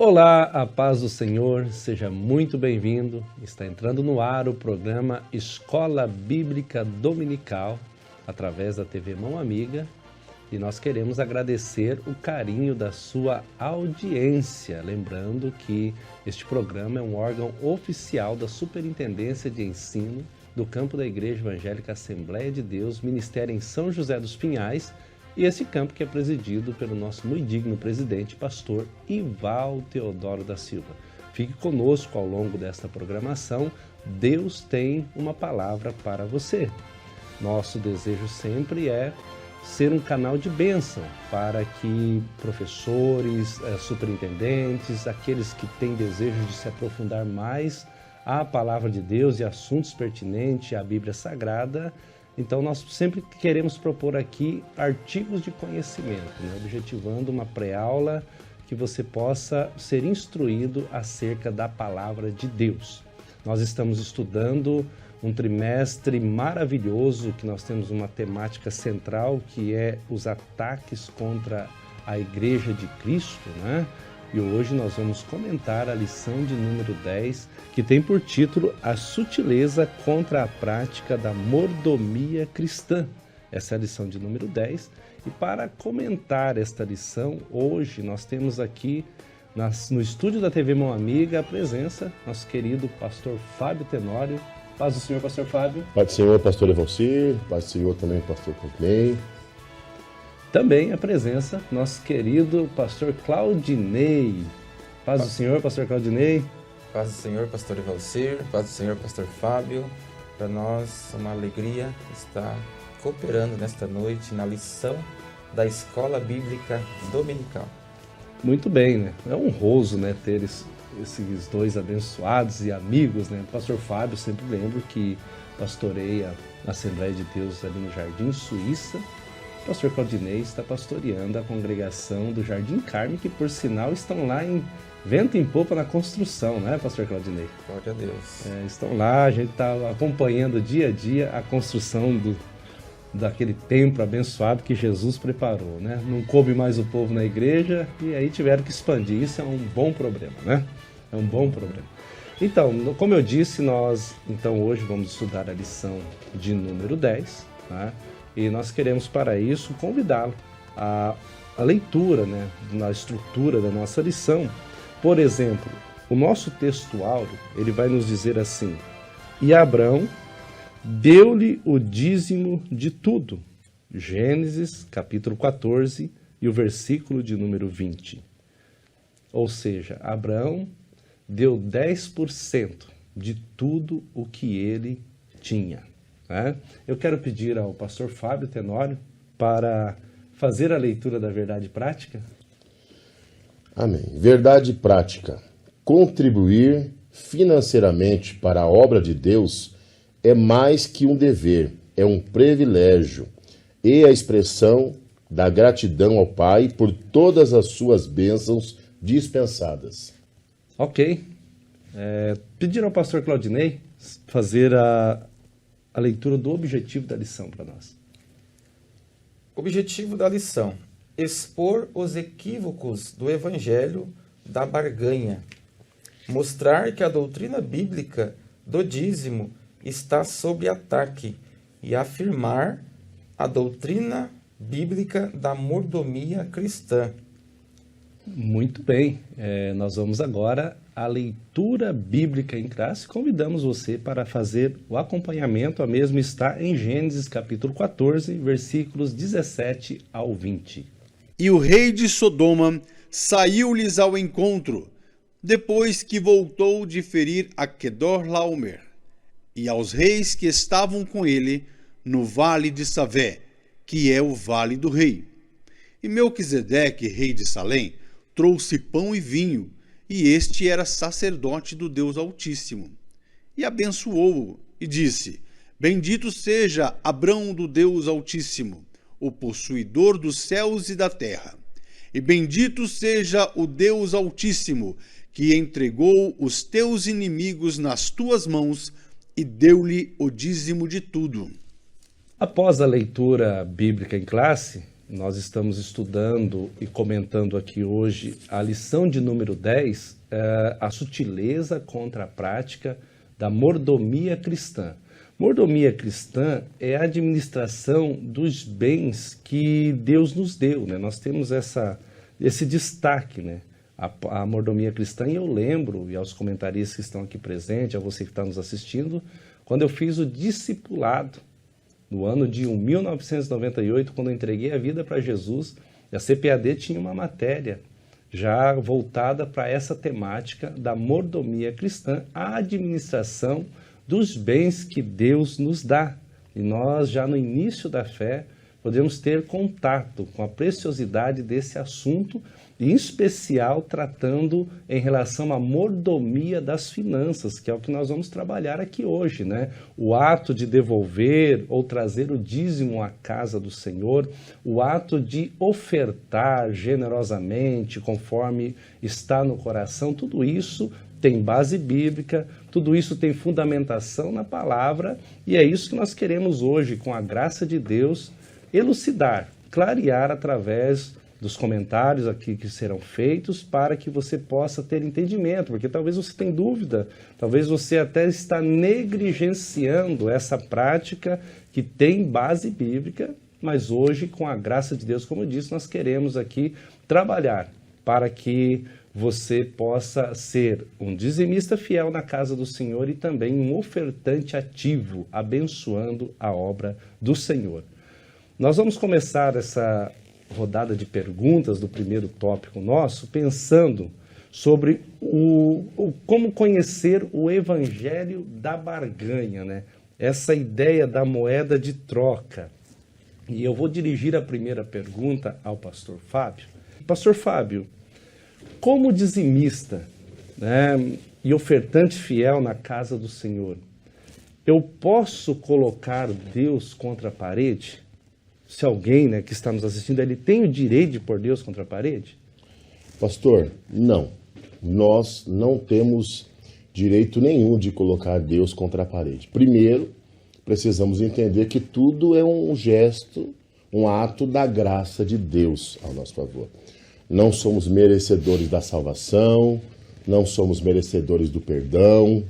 Olá, a paz do Senhor, seja muito bem-vindo. Está entrando no ar o programa Escola Bíblica Dominical, através da TV Mão Amiga, e nós queremos agradecer o carinho da sua audiência. Lembrando que este programa é um órgão oficial da Superintendência de Ensino do campo da Igreja Evangélica Assembleia de Deus, Ministério em São José dos Pinhais, e esse campo que é presidido pelo nosso muito digno presidente, pastor Ival Teodoro da Silva. Fique conosco ao longo desta programação. Deus tem uma palavra para você. Nosso desejo sempre é ser um canal de bênção para que professores, superintendentes, aqueles que têm desejo de se aprofundar mais à palavra de Deus e assuntos pertinentes à Bíblia Sagrada. Então, nós sempre queremos propor aqui artigos de conhecimento, objetivando uma pré-aula que você possa ser instruído acerca da palavra de Deus. Nós estamos estudando um trimestre maravilhoso, que nós temos uma temática central, que é os ataques contra a Igreja de Cristo, né? E hoje nós vamos comentar a lição de número 10, que tem por título A Sutileza contra a Prática da Mordomia Cristã. Essa é a lição de número 10. E para comentar esta lição, hoje nós temos aqui no estúdio da TV Mão Amiga a presença do nosso querido pastor Fábio Tenório. Paz do Senhor, pastor Fábio. Paz do Senhor, pastor Evalcir. Paz do Senhor também, pastor Claudinei. Também a presença do nosso querido pastor Claudinei. Paz do Senhor, pastor Claudinei. Paz do Senhor, pastor Evalcir. Paz do Senhor, pastor Fábio. Para nós, uma alegria estar cooperando nesta noite na lição da Escola Bíblica Dominical. Muito bem, né? É honroso, né, ter esses dois abençoados e amigos, né? O pastor Fábio, sempre lembro que pastoreia a Assembleia de Deus ali no Jardim Suíça. O pastor Claudinei está pastoreando a congregação do Jardim Carme, que por sinal estão lá em vento em popa na construção, né, pastor Claudinei? Glória a Deus. Estão lá, a gente está acompanhando dia a dia a construção daquele templo abençoado que Jesus preparou, né? Não coube mais o povo na igreja e aí tiveram que expandir. Isso é um bom problema, né? É um bom problema. Então, como eu disse, nós hoje vamos estudar a lição de número 10, tá? E nós queremos, para isso, convidá-lo à leitura, né, na estrutura da nossa lição. Por exemplo, o nosso texto áureo, ele vai nos dizer assim: E Abrão deu-lhe o dízimo de tudo. Gênesis, capítulo 14, e o versículo de número 20. Ou seja, Abrão deu 10% de tudo o que ele tinha. Eu quero pedir ao pastor Fábio Tenório para fazer a leitura da verdade prática. Amém. Verdade prática. Contribuir financeiramente para a obra de Deus é mais que um dever, é um privilégio e a expressão da gratidão ao Pai por todas as suas bênçãos dispensadas. Ok. Pedir ao pastor Claudinei fazer a leitura do objetivo da lição para nós. Objetivo da lição: expor os equívocos do Evangelho da barganha, mostrar que a doutrina bíblica do dízimo está sob ataque e afirmar a doutrina bíblica da mordomia cristã. Muito bem, nós vamos agora à leitura bíblica em classe. Convidamos você para fazer o acompanhamento. A mesma está em Gênesis capítulo 14, versículos 17 ao 20. E o rei de Sodoma saiu-lhes ao encontro, depois que voltou de ferir a Quedorlaomer, e aos reis que estavam com ele no vale de Savé, que é o vale do rei. E Melquisedeque, rei de Salém, trouxe pão e vinho, e este era sacerdote do Deus Altíssimo. E abençoou-o, e disse: Bendito seja Abrão do Deus Altíssimo, o possuidor dos céus e da terra. E bendito seja o Deus Altíssimo, que entregou os teus inimigos nas tuas mãos, e deu-lhe o dízimo de tudo. Após a leitura bíblica em classe, Nós estamos estudando e comentando aqui hoje a lição de número 10, a sutileza contra a prática da mordomia cristã. Mordomia cristã é a administração dos bens que Deus nos deu, né? Nós temos esse destaque, né? A mordomia cristã, e eu lembro, e aos comentaristas que estão aqui presentes, a você que está nos assistindo, quando eu fiz o discipulado, no ano de 1998, quando eu entreguei a vida para Jesus, a CPAD tinha uma matéria já voltada para essa temática da mordomia cristã, a administração dos bens que Deus nos dá. E nós, já no início da fé, podemos ter contato com a preciosidade desse assunto, em especial tratando em relação à mordomia das finanças, que é o que nós vamos trabalhar aqui hoje, né? O ato de devolver ou trazer o dízimo à casa do Senhor, o ato de ofertar generosamente, conforme está no coração, tudo isso tem base bíblica, tudo isso tem fundamentação na palavra, e é isso que nós queremos hoje, com a graça de Deus, elucidar, clarear através dos comentários aqui que serão feitos, para que você possa ter entendimento, porque talvez você tenha dúvida, talvez você até está negligenciando essa prática que tem base bíblica, mas hoje, com a graça de Deus, como eu disse, nós queremos aqui trabalhar para que você possa ser um dizimista fiel na casa do Senhor e também um ofertante ativo, abençoando a obra do Senhor. Nós vamos começar essa rodada de perguntas do primeiro tópico nosso, pensando sobre como conhecer o evangelho da barganha, né? Essa ideia da moeda de troca. E eu vou dirigir a primeira pergunta ao pastor Fábio. Pastor Fábio, como dizimista, né, e ofertante fiel na casa do Senhor, eu posso colocar Deus contra a parede? Se alguém, né, que está nos assistindo, ele tem o direito de pôr Deus contra a parede? Pastor, não. Nós não temos direito nenhum de colocar Deus contra a parede. Primeiro, precisamos entender que tudo é um gesto, um ato da graça de Deus ao nosso favor. Não somos merecedores da salvação, não somos merecedores do perdão,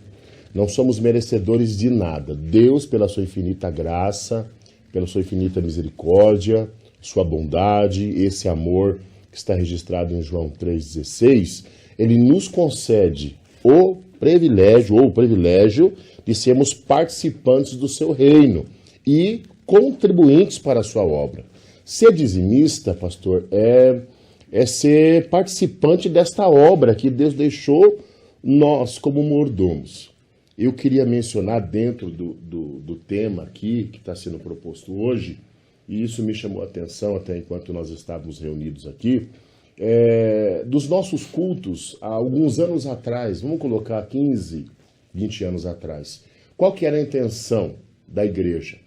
não somos merecedores de nada. Deus, pela sua infinita graça, pela sua infinita misericórdia, sua bondade, esse amor que está registrado em João 3,16, ele nos concede o privilégio de sermos participantes do seu reino e contribuintes para a sua obra. Ser dizimista, pastor, é ser participante desta obra que Deus deixou nós como mordomos. Eu queria mencionar dentro do tema aqui, que está sendo proposto hoje, e isso me chamou a atenção até enquanto nós estávamos reunidos aqui, dos nossos cultos, há alguns anos atrás, vamos colocar 15, 20 anos atrás. Qual que era a intenção da igreja?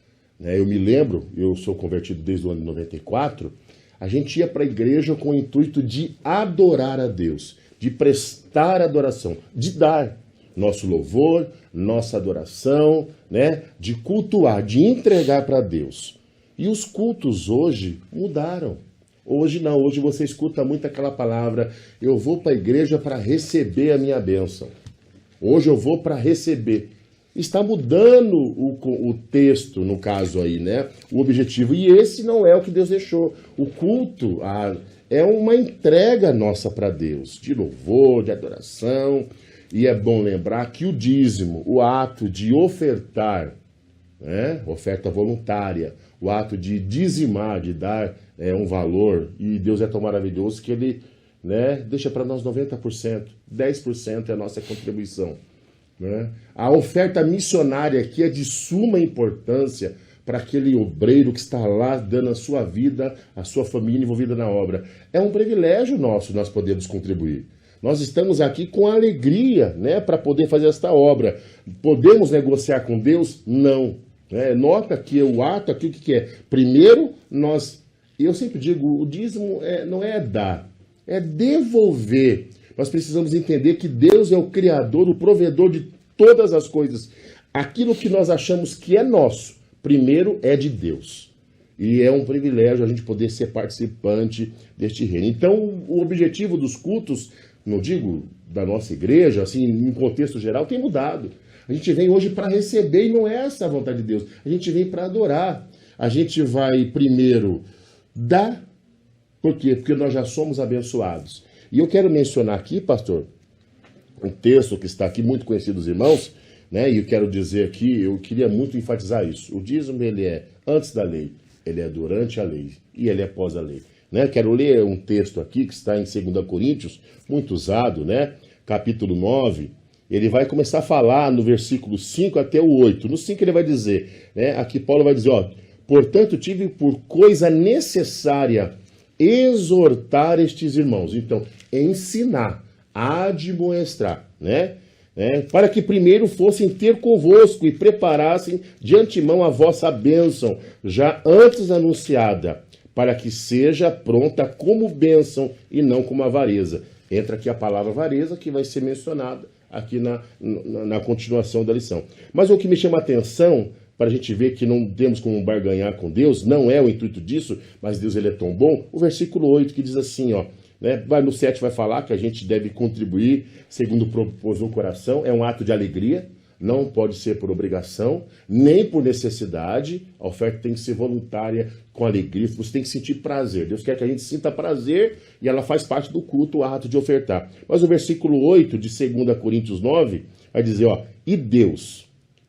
Eu me lembro, eu sou convertido desde o ano de 94, a gente ia para a igreja com o intuito de adorar a Deus, de prestar adoração, de dar nosso louvor, nossa adoração, né? De cultuar, de entregar para Deus. E os cultos hoje mudaram. Hoje não, hoje você escuta muito aquela palavra, eu vou para a igreja para receber a minha bênção. Hoje eu vou para receber. Está mudando o texto, no caso aí, né? O objetivo. E esse não é o que Deus deixou. O culto é uma entrega nossa para Deus, de louvor, de adoração. E é bom lembrar que o dízimo, o ato de ofertar, né? Oferta voluntária, o ato de dizimar, de dar um valor, e Deus é tão maravilhoso que Ele, né, deixa para nós 90%, 10% é a nossa contribuição. Né? A oferta missionária aqui é de suma importância para aquele obreiro que está lá dando a sua vida, a sua família envolvida na obra. É um privilégio nosso nós podermos contribuir. Nós estamos aqui com alegria, né, para poder fazer esta obra. Podemos negociar com Deus? Não. Nota que o ato aqui, o que é? Primeiro, eu sempre digo, o dízimo não é dar, é devolver. Nós precisamos entender que Deus é o Criador, o provedor de todas as coisas. Aquilo que nós achamos que é nosso, primeiro é de Deus. E é um privilégio a gente poder ser participante deste reino. Então, o objetivo dos cultos, não digo da nossa igreja, assim, em contexto geral, tem mudado. A gente vem hoje para receber e não é essa a vontade de Deus. A gente vem para adorar. A gente vai primeiro dar. Por quê? Porque nós já somos abençoados. E eu quero mencionar aqui, pastor, um texto que está aqui muito conhecido dos irmãos, né? E eu quero dizer aqui, eu queria muito enfatizar isso. O dízimo, ele é antes da lei, ele é durante a lei e ele é pós a lei. Né? Quero ler um texto aqui que está em 2 Coríntios, muito usado, né? Capítulo 9. Ele vai começar a falar no versículo 5 até o 8. No 5 ele vai dizer, né? Aqui Paulo vai dizer, ó, portanto tive por coisa necessária exortar estes irmãos. Então, ensinar, admoestrar, né? Para que primeiro fossem ter convosco e preparassem de antemão a vossa bênção, já antes anunciada, para que seja pronta como bênção e não como avareza. Entra aqui a palavra avareza, que vai ser mencionada aqui na continuação da lição. Mas o que me chama a atenção, para a gente ver que não temos como barganhar com Deus, não é o intuito disso, mas Deus ele é tão bom, o versículo 8 que diz assim, ó, né, no 7 vai falar que a gente deve contribuir segundo propôs no coração, é um ato de alegria, não pode ser por obrigação, nem por necessidade, a oferta tem que ser voluntária, com alegria, você tem que sentir prazer. Deus quer que a gente sinta prazer e ela faz parte do culto, o ato de ofertar. Mas o versículo 8 de 2 Coríntios 9 vai dizer, ó, e Deus,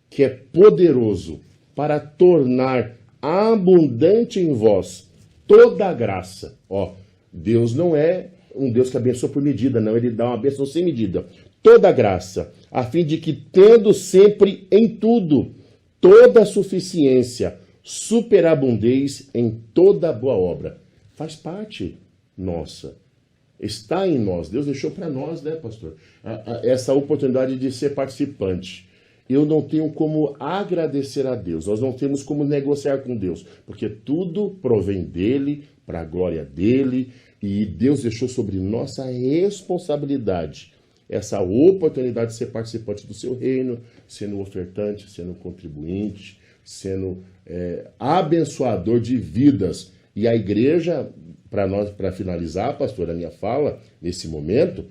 que é poderoso para tornar abundante em vós toda a graça. Ó, Deus não é um Deus que abençoa por medida, não, ele dá uma bênção sem medida. Toda a graça, a fim de que, tendo sempre em tudo, toda a suficiência, superabundeis em toda boa obra. Faz parte nossa. Está em nós. Deus deixou para nós, né, pastor? Essa oportunidade de ser participante. Eu não tenho como agradecer a Deus. Nós não temos como negociar com Deus. Porque tudo provém dele, para a glória dele. E Deus deixou sobre nossa responsabilidade essa oportunidade de ser participante do seu reino, sendo ofertante, sendo contribuinte, sendo abençoador de vidas. E a igreja, para finalizar, pastor, a minha fala, nesse momento,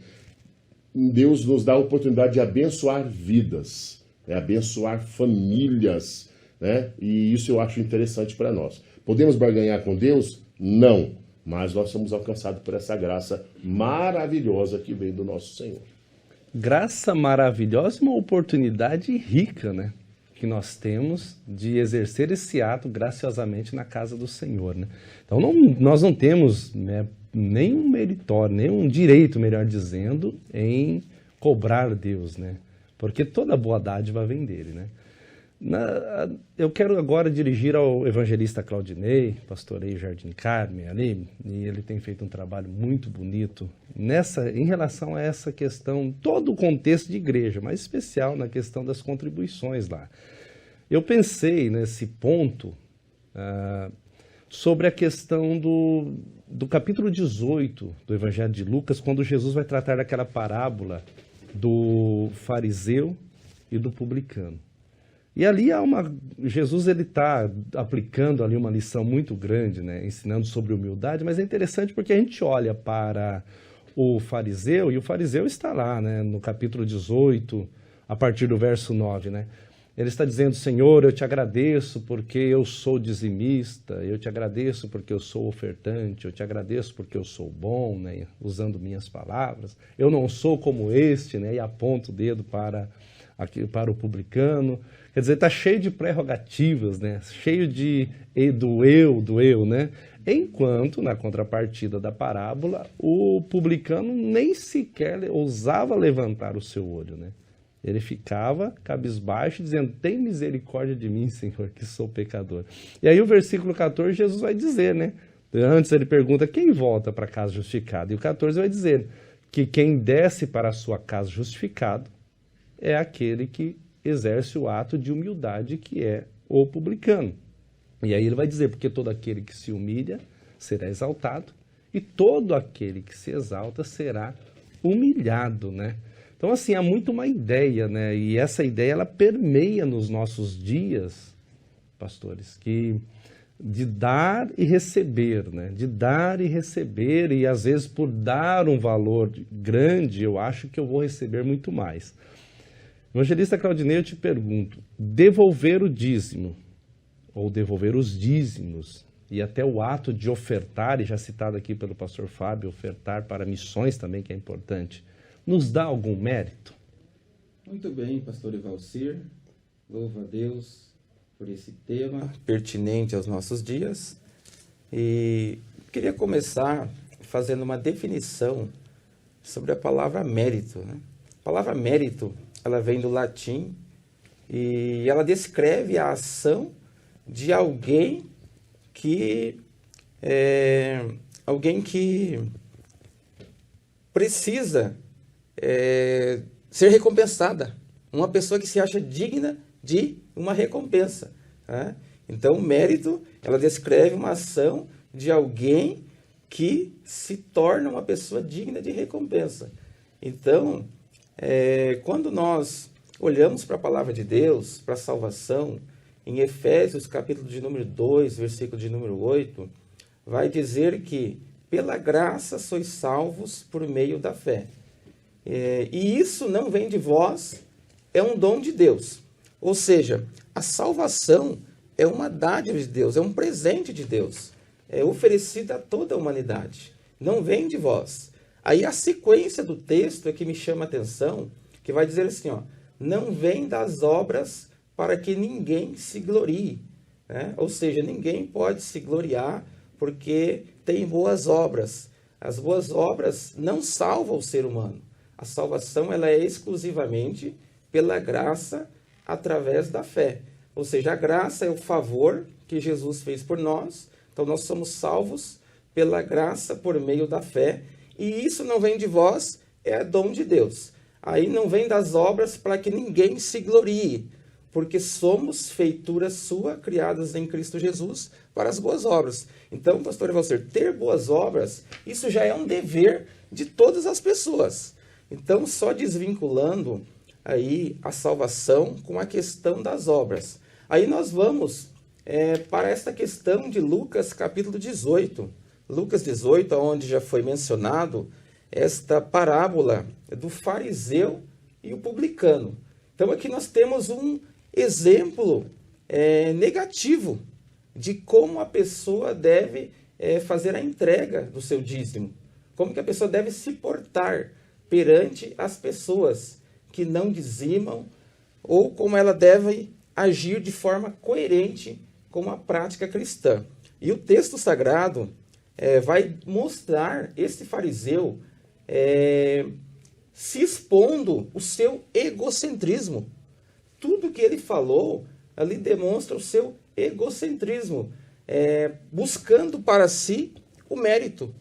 Deus nos dá a oportunidade de abençoar vidas, né? Abençoar famílias, né? E isso eu acho interessante para nós. Podemos barganhar com Deus? Não, mas nós somos alcançados por essa graça maravilhosa que vem do nosso Senhor. Graça maravilhosa e uma oportunidade rica, né? Que nós temos de exercer esse ato graciosamente na casa do Senhor, né? Então nós não temos, né, nenhum meritório, nenhum direito, melhor dizendo, em cobrar Deus, né? Porque toda boa dádiva vem dele, né? Eu quero agora dirigir ao evangelista Claudinei, pastorei Jardim Carme ali, e ele tem feito um trabalho muito bonito em relação a essa questão, todo o contexto de igreja, mas especial na questão das contribuições lá. Eu pensei nesse ponto sobre a questão do capítulo 18 do Evangelho de Lucas, quando Jesus vai tratar daquela parábola do fariseu e do publicano. E ali Jesus ele está aplicando ali uma lição muito grande, né, ensinando sobre humildade, mas é interessante porque a gente olha para o fariseu, e o fariseu está lá, né, no capítulo 18, a partir do verso 9, né? Ele está dizendo, Senhor, eu te agradeço porque eu sou dizimista, eu te agradeço porque eu sou ofertante, eu te agradeço porque eu sou bom, né, usando minhas palavras. Eu não sou como este, né, e aponta o dedo para o publicano. Quer dizer, está cheio de prerrogativas, né, cheio do eu, né? Enquanto, na contrapartida da parábola, o publicano nem sequer ousava levantar o seu olho, né? Ele ficava cabisbaixo, dizendo, tem misericórdia de mim, Senhor, que sou pecador. E aí o versículo 14, Jesus vai dizer, né? Antes ele pergunta, quem volta para casa justificado? E o 14 vai dizer que quem desce para a sua casa justificado é aquele que exerce o ato de humildade, que é o publicano. E aí ele vai dizer, porque todo aquele que se humilha será exaltado, e todo aquele que se exalta será humilhado, né? Então, assim, há muito uma ideia, né? E essa ideia, ela permeia nos nossos dias, pastores, que de dar e receber, né? De dar e receber, e às vezes por dar um valor grande, eu acho que eu vou receber muito mais. Evangelista Claudinei, eu te pergunto, devolver o dízimo, ou devolver os dízimos, e até o ato de ofertar, e já citado aqui pelo pastor Fábio, ofertar para missões também, que é importante, nos dá algum mérito? Muito bem, pastor Evalcir, louvo a Deus por esse tema Pertinente aos nossos dias. E queria começar fazendo uma definição sobre a palavra mérito, né? A palavra mérito, ela vem do latim e ela descreve a ação de alguém que precisa ser recompensada, uma pessoa que se acha digna de uma recompensa, né? Então, o mérito, ela descreve uma ação de alguém que se torna uma pessoa digna de recompensa. Então, quando nós olhamos para a palavra de Deus, para a salvação, em Efésios, capítulo de número 2, versículo de número 8, vai dizer que pela graça sois salvos por meio da fé. E isso não vem de vós, é um dom de Deus. Ou seja, a salvação é uma dádiva de Deus, é um presente de Deus. É oferecida a toda a humanidade. Não vem de vós. Aí a sequência do texto é que me chama a atenção, que vai dizer assim, ó, não vem das obras para que ninguém se glorie, né? Ou seja, ninguém pode se gloriar porque tem boas obras. As boas obras não salvam o ser humano. A salvação ela é exclusivamente pela graça através da fé. Ou seja, a graça é o favor que Jesus fez por nós. Então nós somos salvos pela graça por meio da fé. E isso não vem de vós, é dom de Deus. Aí não vem das obras para que ninguém se glorie, porque somos feitura sua, criadas em Cristo Jesus, para as boas obras. Então, pastor Evalcir, ter boas obras, isso já é um dever de todas as pessoas. Então, só desvinculando aí a salvação com a questão das obras. Aí nós vamos para esta questão de Lucas capítulo 18. Lucas 18, onde já foi mencionado esta parábola do fariseu e o publicano. Então aqui nós temos um exemplo negativo de como a pessoa deve fazer a entrega do seu dízimo. Como que a pessoa deve se portar perante as pessoas que não dizimam, ou como ela deve agir de forma coerente com a prática cristã. E o texto sagrado vai mostrar esse fariseu se expondo o seu egocentrismo. Tudo que ele falou ali demonstra o seu egocentrismo, buscando para si o mérito.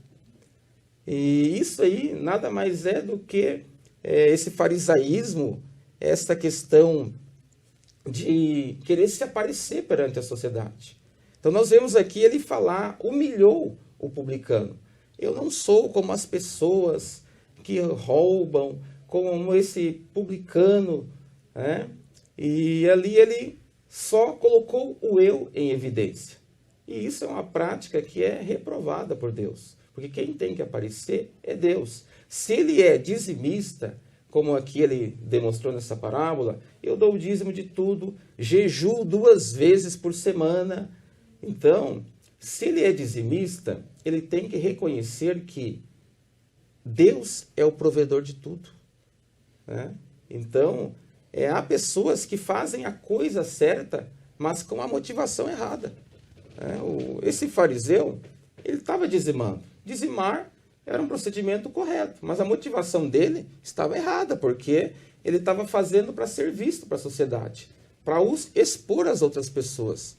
E isso aí nada mais é do que esse farisaísmo, essa questão de querer se aparecer perante a sociedade. Então nós vemos aqui ele falar, humilhou o publicano. Eu não sou como as pessoas que roubam, como esse publicano, né? E ali ele só colocou o eu em evidência. E isso é uma prática que é reprovada por Deus, porque quem tem que aparecer é Deus. Se ele é dizimista, como aqui ele demonstrou nessa parábola, eu dou o dízimo de tudo, jejuo 2 vezes por semana. Então, se ele é dizimista, ele tem que reconhecer que Deus é o provedor de tudo, né? Então, há pessoas que fazem a coisa certa, mas com a motivação errada. Esse fariseu, ele estava dizimando. Dizimar era um procedimento correto, mas a motivação dele estava errada, porque ele estava fazendo para ser visto para a sociedade, para expor as outras pessoas,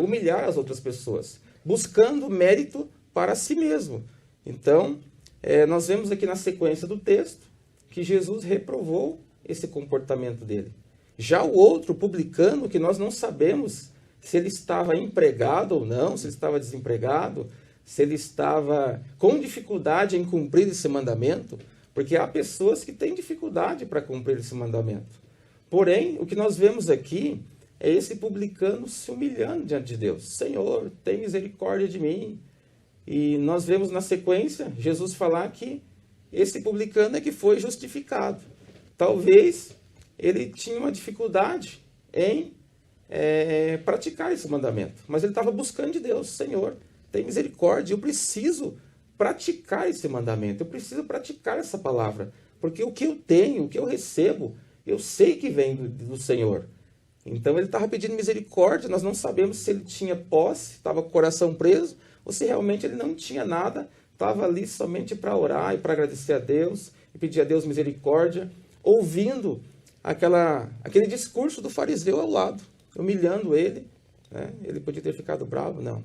humilhar as outras pessoas, buscando mérito para si mesmo. Então, nós vemos aqui na sequência do texto que Jesus reprovou esse comportamento dele. Já o outro publicano, que nós não sabemos se ele estava empregado ou não, se ele estava desempregado, se ele estava com dificuldade em cumprir esse mandamento, porque há pessoas que têm dificuldade para cumprir esse mandamento. Porém, o que nós vemos aqui é esse publicano se humilhando diante de Deus. Senhor, tem misericórdia de mim. E nós vemos na sequência Jesus falar que esse publicano é que foi justificado. Talvez ele tinha uma dificuldade em praticar esse mandamento, mas ele estava buscando de Deus. Senhor, tem misericórdia, eu preciso praticar esse mandamento, eu preciso praticar essa palavra, porque o que eu tenho, o que eu recebo, eu sei que vem do Senhor. Então ele estava pedindo misericórdia. Nós não sabemos se ele tinha posse, estava com o coração preso, ou se realmente ele não tinha nada, estava ali somente para orar e para agradecer a Deus e pedir a Deus misericórdia, ouvindo aquele discurso do fariseu ao lado, humilhando ele. Né? Ele podia ter ficado bravo, não.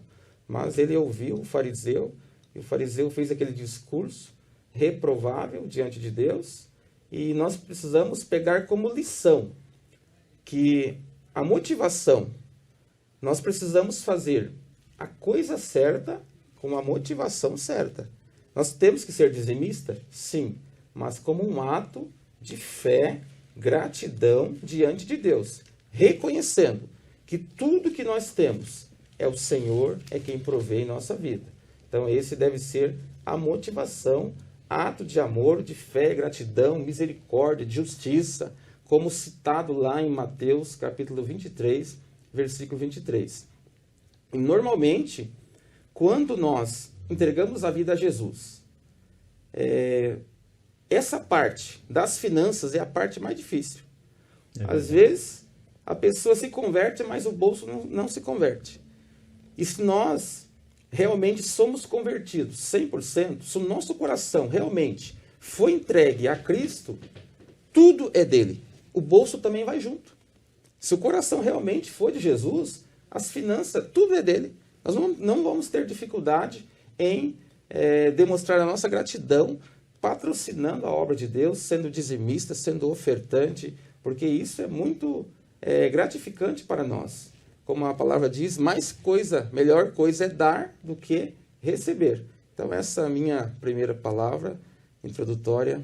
Mas ele ouviu o fariseu, e o fariseu fez aquele discurso reprovável diante de Deus, e nós precisamos pegar como lição que a motivação, nós precisamos fazer a coisa certa com a motivação certa. Nós temos que ser dizimista? Sim, mas como um ato de fé, gratidão diante de Deus, reconhecendo que tudo que nós temos é o Senhor, é quem provê em nossa vida. Então esse deve ser a motivação, ato de amor, de fé, gratidão, misericórdia, de justiça, como citado lá em Mateus capítulo 23, versículo 23. E normalmente, quando nós entregamos a vida a Jesus, essa parte das finanças é a parte mais difícil. Às vezes, a pessoa se converte, mas o bolso não se converte. E se nós realmente somos convertidos 100%, se o nosso coração realmente foi entregue a Cristo, tudo é dele. O bolso também vai junto. Se o coração realmente for de Jesus, as finanças, tudo é dele. Nós não vamos ter dificuldade em demonstrar a nossa gratidão, patrocinando a obra de Deus, sendo dizimista, sendo ofertante, porque isso é muito gratificante para nós. Como a palavra diz, melhor coisa é dar do que receber. Então essa é a minha primeira palavra introdutória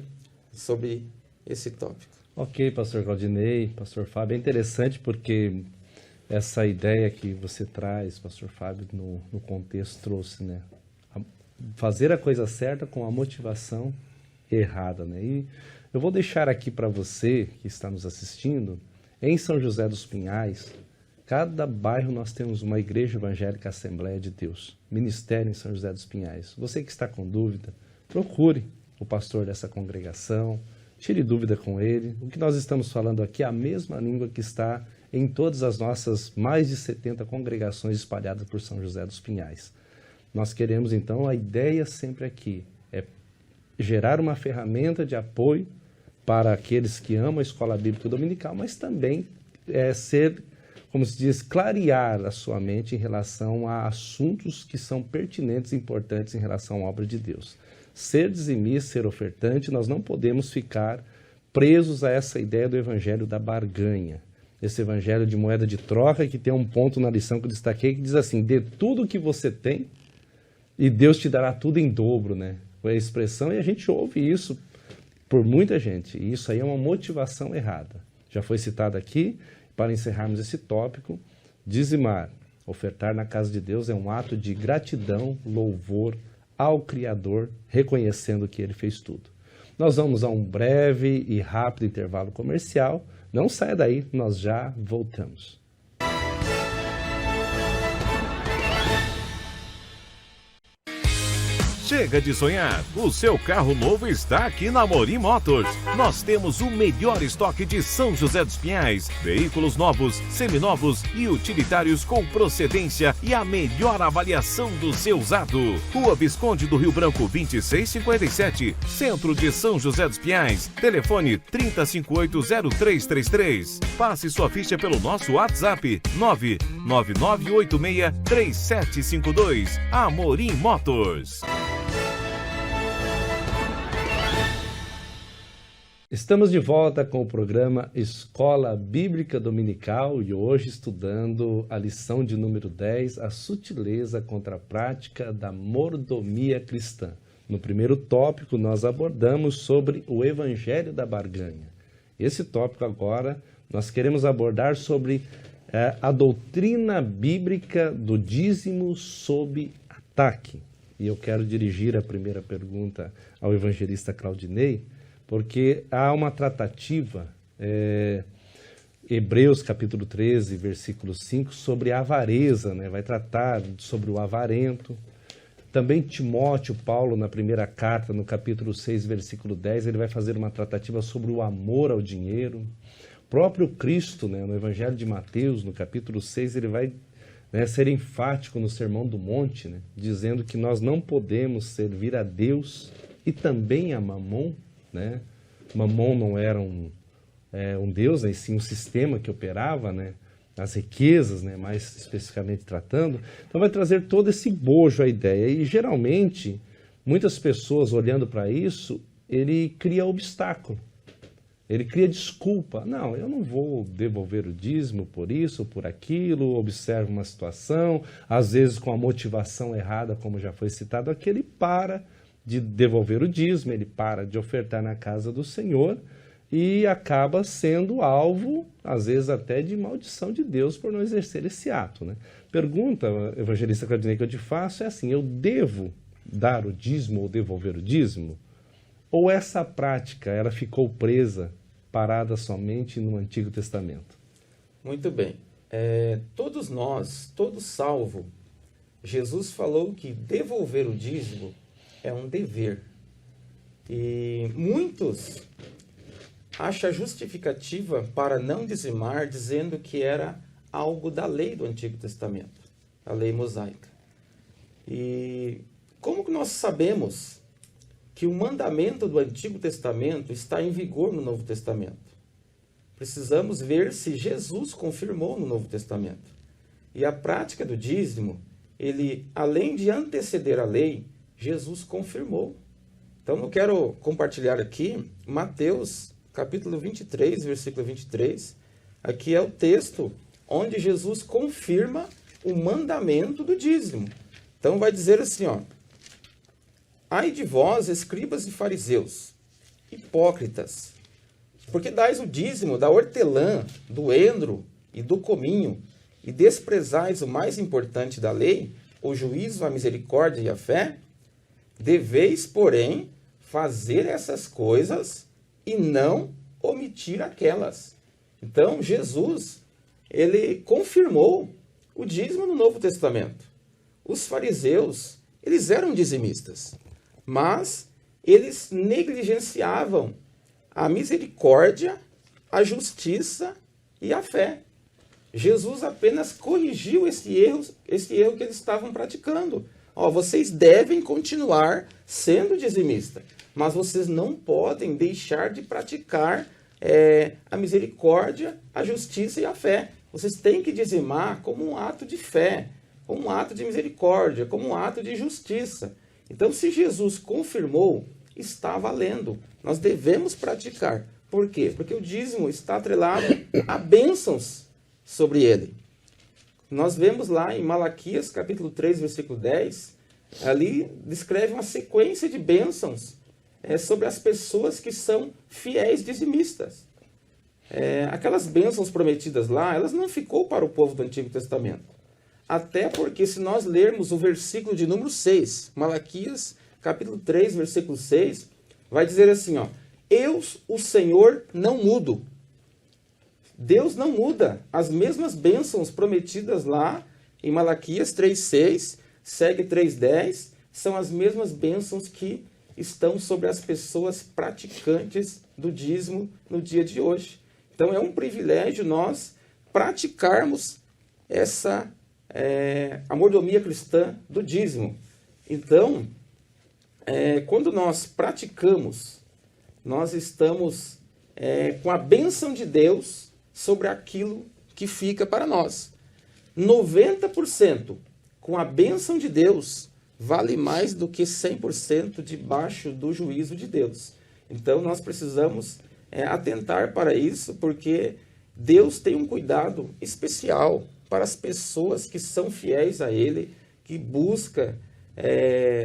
sobre esse tópico. Ok, pastor Claudinei, pastor Fábio, é interessante porque essa ideia que você traz, pastor Fábio, no contexto trouxe, né? Fazer a coisa certa com a motivação errada, né? E eu vou deixar aqui para você que está nos assistindo, em São José dos Pinhais, cada bairro nós temos uma igreja evangélica Assembleia de Deus, ministério em São José dos Pinhais. Você que está com dúvida, procure o pastor dessa congregação, tire dúvida com ele. O que nós estamos falando aqui é a mesma língua que está em todas as nossas mais de 70 congregações espalhadas por São José dos Pinhais. Nós queremos, então, a ideia sempre aqui é gerar uma ferramenta de apoio para aqueles que amam a escola bíblica dominical, mas também ser, como se diz, clarear a sua mente em relação a assuntos que são pertinentes e importantes em relação à obra de Deus. Ser dizimista, ser ofertante, nós não podemos ficar presos a essa ideia do evangelho da barganha. Esse evangelho de moeda de troca, que tem um ponto na lição que eu destaquei, que diz assim: dê tudo o que você tem e Deus te dará tudo em dobro, né? Foi a expressão, e a gente ouve isso por muita gente. E isso aí é uma motivação errada. Já foi citado aqui, para encerrarmos esse tópico, dizimar, ofertar na casa de Deus é um ato de gratidão, louvor ao Criador, reconhecendo que Ele fez tudo. Nós vamos a um breve e rápido intervalo comercial. Não saia daí, nós já voltamos. Chega de sonhar, o seu carro novo está aqui na Amorim Motors. Nós temos o melhor estoque de São José dos Pinhais, veículos novos, seminovos e utilitários com procedência e a melhor avaliação do seu usado. Rua Visconde do Rio Branco 2657, centro de São José dos Pinhais. Telefone 30580333. Passe sua ficha pelo nosso WhatsApp 999863752. Amorim Motors. Estamos de volta com o programa Escola Bíblica Dominical e hoje estudando a lição de número 10, a sutileza contra a prática da mordomia cristã. No primeiro tópico nós abordamos sobre o evangelho da barganha. Esse tópico agora nós queremos abordar sobre a doutrina bíblica do dízimo sob ataque. E eu quero dirigir a primeira pergunta ao evangelista Claudinei, porque há uma tratativa, Hebreus capítulo 13, versículo 5, sobre a avareza, né? Vai tratar sobre o avarento. Também Timóteo, Paulo, na primeira carta, no capítulo 6, versículo 10, ele vai fazer uma tratativa sobre o amor ao dinheiro. O próprio Cristo, né, no Evangelho de Mateus, no capítulo 6, ele vai ser enfático no Sermão do Monte, né, dizendo que nós não podemos servir a Deus e também a Mamon. Né? Mamon não era um Deus, né, e sim um sistema que operava, né, as riquezas, né, mais especificamente tratando. Então vai trazer todo esse bojo à ideia. E geralmente, muitas pessoas olhando para isso, ele cria obstáculo. Ele cria desculpa. Não, eu não vou devolver o dízimo por isso, por aquilo, observa uma situação, às vezes com a motivação errada, como já foi citado aqui, ele para de devolver o dízimo, ele para de ofertar na casa do Senhor e acaba sendo alvo, às vezes até de maldição de Deus por não exercer esse ato. Né? Pergunta, evangelista Claudinei, que eu te faço é assim, eu devo dar o dízimo ou devolver o dízimo? Ou essa prática, ela ficou presa, parada somente no Antigo Testamento? Muito bem. Todos nós, todo salvo, Jesus falou que devolver o dízimo é um dever. E muitos acham justificativa para não dizimar, dizendo que era algo da lei do Antigo Testamento, a lei mosaica. E como que nós sabemos que o mandamento do Antigo Testamento está em vigor no Novo Testamento? Precisamos ver se Jesus confirmou no Novo Testamento. E a prática do dízimo, ele, além de anteceder a lei, Jesus confirmou. Então, eu quero compartilhar aqui Mateus, capítulo 23, versículo 23. Aqui é o texto onde Jesus confirma o mandamento do dízimo. Então, vai dizer assim, ó: ai de vós, escribas e fariseus, hipócritas, porque dais o dízimo da hortelã, do endro e do cominho, e desprezais o mais importante da lei, o juízo, a misericórdia e a fé? Deveis, porém, fazer essas coisas e não omitir aquelas. Então, Jesus, ele confirmou o dízimo no Novo Testamento. Os fariseus, eles eram dizimistas, mas eles negligenciavam a misericórdia, a justiça e a fé. Jesus apenas corrigiu esse erro que eles estavam praticando. Vocês devem continuar sendo dizimista, mas vocês não podem deixar de praticar a misericórdia, a justiça e a fé. Vocês têm que dizimar como um ato de fé, como um ato de misericórdia, como um ato de justiça. Então, se Jesus confirmou, está valendo. Nós devemos praticar. Por quê? Porque o dízimo está atrelado a bênçãos sobre ele. Nós vemos lá em Malaquias, capítulo 3, versículo 10, ali descreve uma sequência de bênçãos sobre as pessoas que são fiéis dizimistas. Aquelas bênçãos prometidas lá, elas não ficou para o povo do Antigo Testamento. Até porque se nós lermos o versículo de número 6, Malaquias, capítulo 3, versículo 6, vai dizer assim, ó: eu, o Senhor, não mudo. Deus não muda. As mesmas bênçãos prometidas lá em Malaquias 3,6, segue 3,10, são as mesmas bênçãos que estão sobre as pessoas praticantes do dízimo no dia de hoje. Então é um privilégio nós praticarmos a mordomia cristã do dízimo. Então, quando nós praticamos, nós estamos com a bênção de Deus sobre aquilo que fica para nós. 90% com a bênção de Deus vale mais do que 100% debaixo do juízo de Deus. Então, nós precisamos atentar para isso, porque Deus tem um cuidado especial para as pessoas que são fiéis a Ele, que busca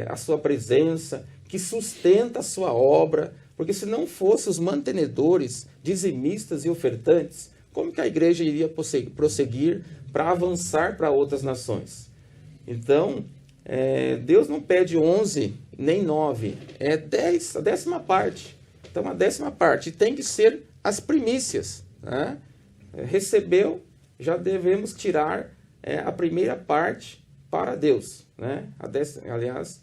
a sua presença, que sustenta a sua obra, porque se não fossem os mantenedores, dizimistas e ofertantes, como que a igreja iria prosseguir para avançar para outras nações? Então, Deus não pede 11 nem 9, é 10, a 10ª parte. Então, a 10ª parte tem que ser as primícias, né? Recebeu, já devemos tirar a primeira parte para Deus, né? Aliás,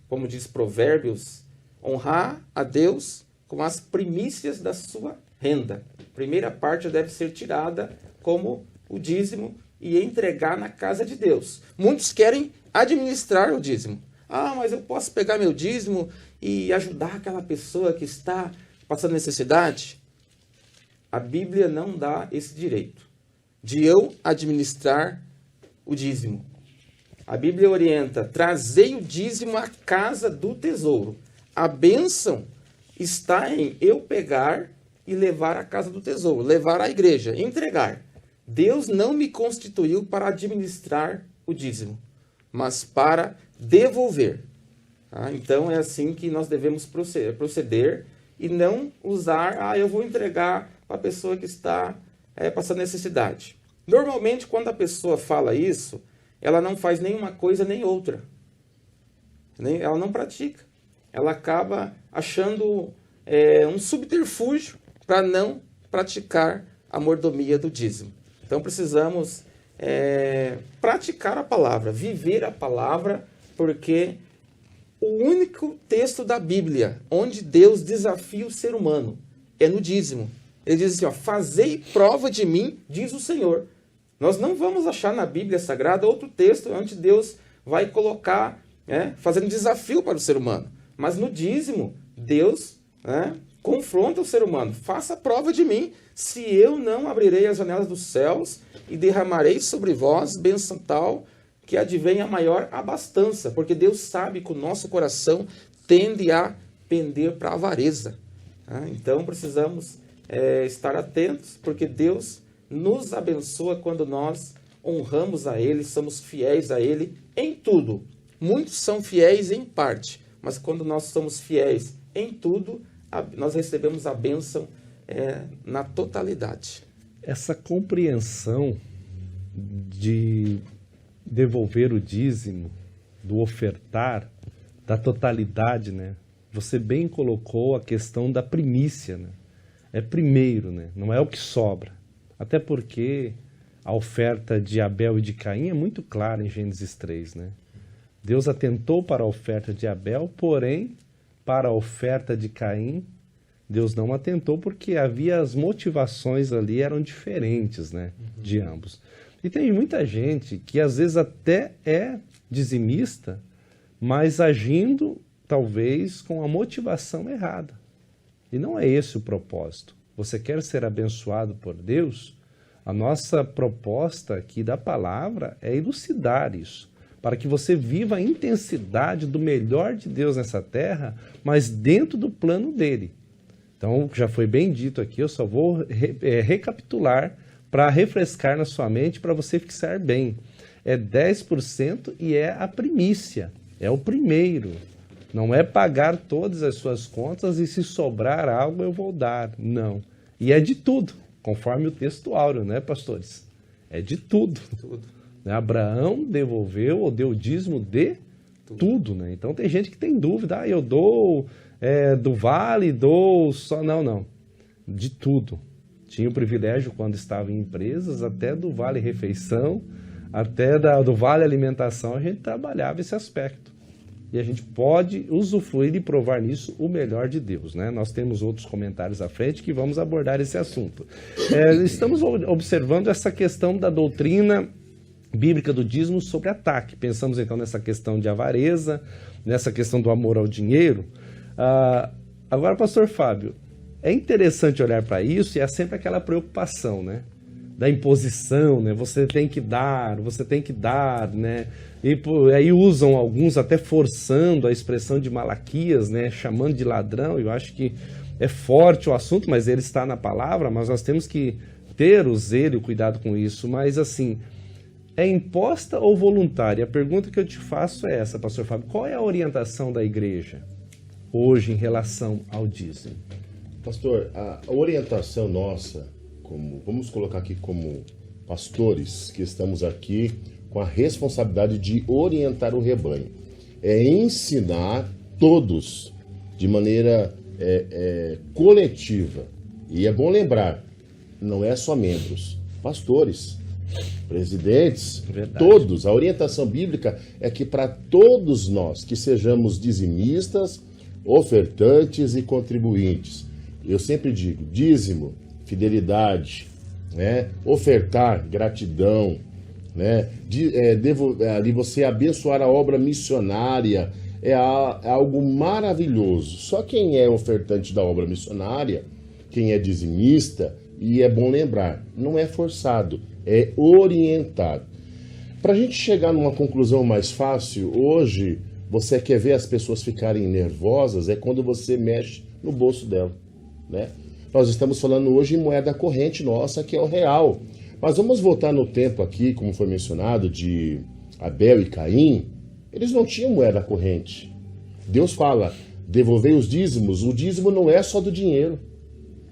como diz Provérbios, honrar a Deus com as primícias da sua renda. A primeira parte deve ser tirada como o dízimo e entregar na casa de Deus. Muitos querem administrar o dízimo. Ah, mas eu posso pegar meu dízimo e ajudar aquela pessoa que está passando necessidade? A Bíblia não dá esse direito de eu administrar o dízimo. A Bíblia orienta: trazei o dízimo à casa do tesouro. A bênção está em eu pegar e levar à casa do tesouro, levar à igreja, entregar. Deus não me constituiu para administrar o dízimo, mas para devolver. Então é assim que nós devemos proceder e não usar, eu vou entregar para a pessoa que está passando necessidade. Normalmente, quando a pessoa fala isso, ela não faz nenhuma coisa nem outra. Ela não pratica. Ela acaba achando um subterfúgio para não praticar a mordomia do dízimo. Então precisamos praticar a palavra, viver a palavra, porque o único texto da Bíblia onde Deus desafia o ser humano é no dízimo. Ele diz assim, fazei prova de mim, diz o Senhor. Nós não vamos achar na Bíblia Sagrada outro texto onde Deus vai colocar, fazendo desafio para o ser humano. Mas no dízimo, Deus confronta o ser humano. Faça prova de mim, se eu não abrirei as janelas dos céus e derramarei sobre vós bênção tal que advém a maior abastança. Porque Deus sabe que o nosso coração tende a pender para a avareza. Então precisamos estar atentos, porque Deus nos abençoa quando nós honramos a Ele, somos fiéis a Ele em tudo. Muitos são fiéis em parte, mas quando nós somos fiéis em tudo, nós recebemos a bênção na totalidade. Essa compreensão de devolver o dízimo, do ofertar, da totalidade, né? Você bem colocou a questão da primícia, né? É primeiro, né? Não é o que sobra. Até porque a oferta de Abel e de Caim é muito clara em Gênesis 3, né? Deus atentou para a oferta de Abel, porém, para a oferta de Caim, Deus não atentou porque havia as motivações ali, eram diferentes, né? De ambos. E tem muita gente que às vezes até é dizimista, mas agindo talvez com a motivação errada. E não é esse o propósito. Você quer ser abençoado por Deus? A nossa proposta aqui da palavra é elucidar isso, para que você viva a intensidade do melhor de Deus nessa terra, mas dentro do plano dele. Então, já foi bem dito aqui, eu só vou recapitular para refrescar na sua mente, para você fixar bem. É 10% e é a primícia, é o primeiro. Não é pagar todas as suas contas e se sobrar algo eu vou dar, não. E é de tudo, conforme o texto áureo, né, pastores? É de tudo. Abraão devolveu ou deu dízimo de tudo, né? Então tem gente que tem dúvida, eu dou do vale, dou só... Não, de tudo. Tinha o privilégio quando estava em empresas, até do vale refeição, até do vale alimentação, a gente trabalhava esse aspecto. E a gente pode usufruir e provar nisso o melhor de Deus, né? Nós temos outros comentários à frente que vamos abordar esse assunto. Estamos observando essa questão da doutrina bíblica do dízimo sobre ataque. Pensamos então nessa questão de avareza, nessa questão do amor ao dinheiro. Agora, pastor Fábio, é interessante olhar para isso e é sempre aquela preocupação, né? Da imposição, né? Você tem que dar, né? E aí usam alguns até forçando a expressão de Malaquias, né? Chamando de ladrão. Eu acho que é forte o assunto, mas ele está na palavra, mas nós temos que ter o zelo e o cuidado com isso. Mas assim, é imposta ou voluntária? A pergunta que eu te faço é essa, pastor Fábio. Qual é a orientação da igreja hoje em relação ao dízimo? Pastor, a orientação nossa vamos colocar aqui como pastores, que estamos aqui com a responsabilidade de orientar o rebanho. É ensinar todos de maneira coletiva. E é bom lembrar, não é só membros, pastores, presidentes, todos. A orientação bíblica é que para todos nós, que sejamos dizimistas, ofertantes e contribuintes. Eu sempre digo, dízimo, fidelidade, né? Ofertar, gratidão, né? Ali você abençoar a obra missionária é algo maravilhoso. Só quem é ofertante da obra missionária, quem é dizimista, e é bom lembrar, não é forçado, é orientado. Para a gente chegar numa conclusão mais fácil, hoje você quer ver as pessoas ficarem nervosas, é quando você mexe no bolso dela, né? Nós estamos falando hoje em moeda corrente nossa, que é o real. Mas vamos voltar no tempo aqui, como foi mencionado, de Abel e Caim. Eles não tinham moeda corrente. Deus fala, devolvei os dízimos. O dízimo não é só do dinheiro.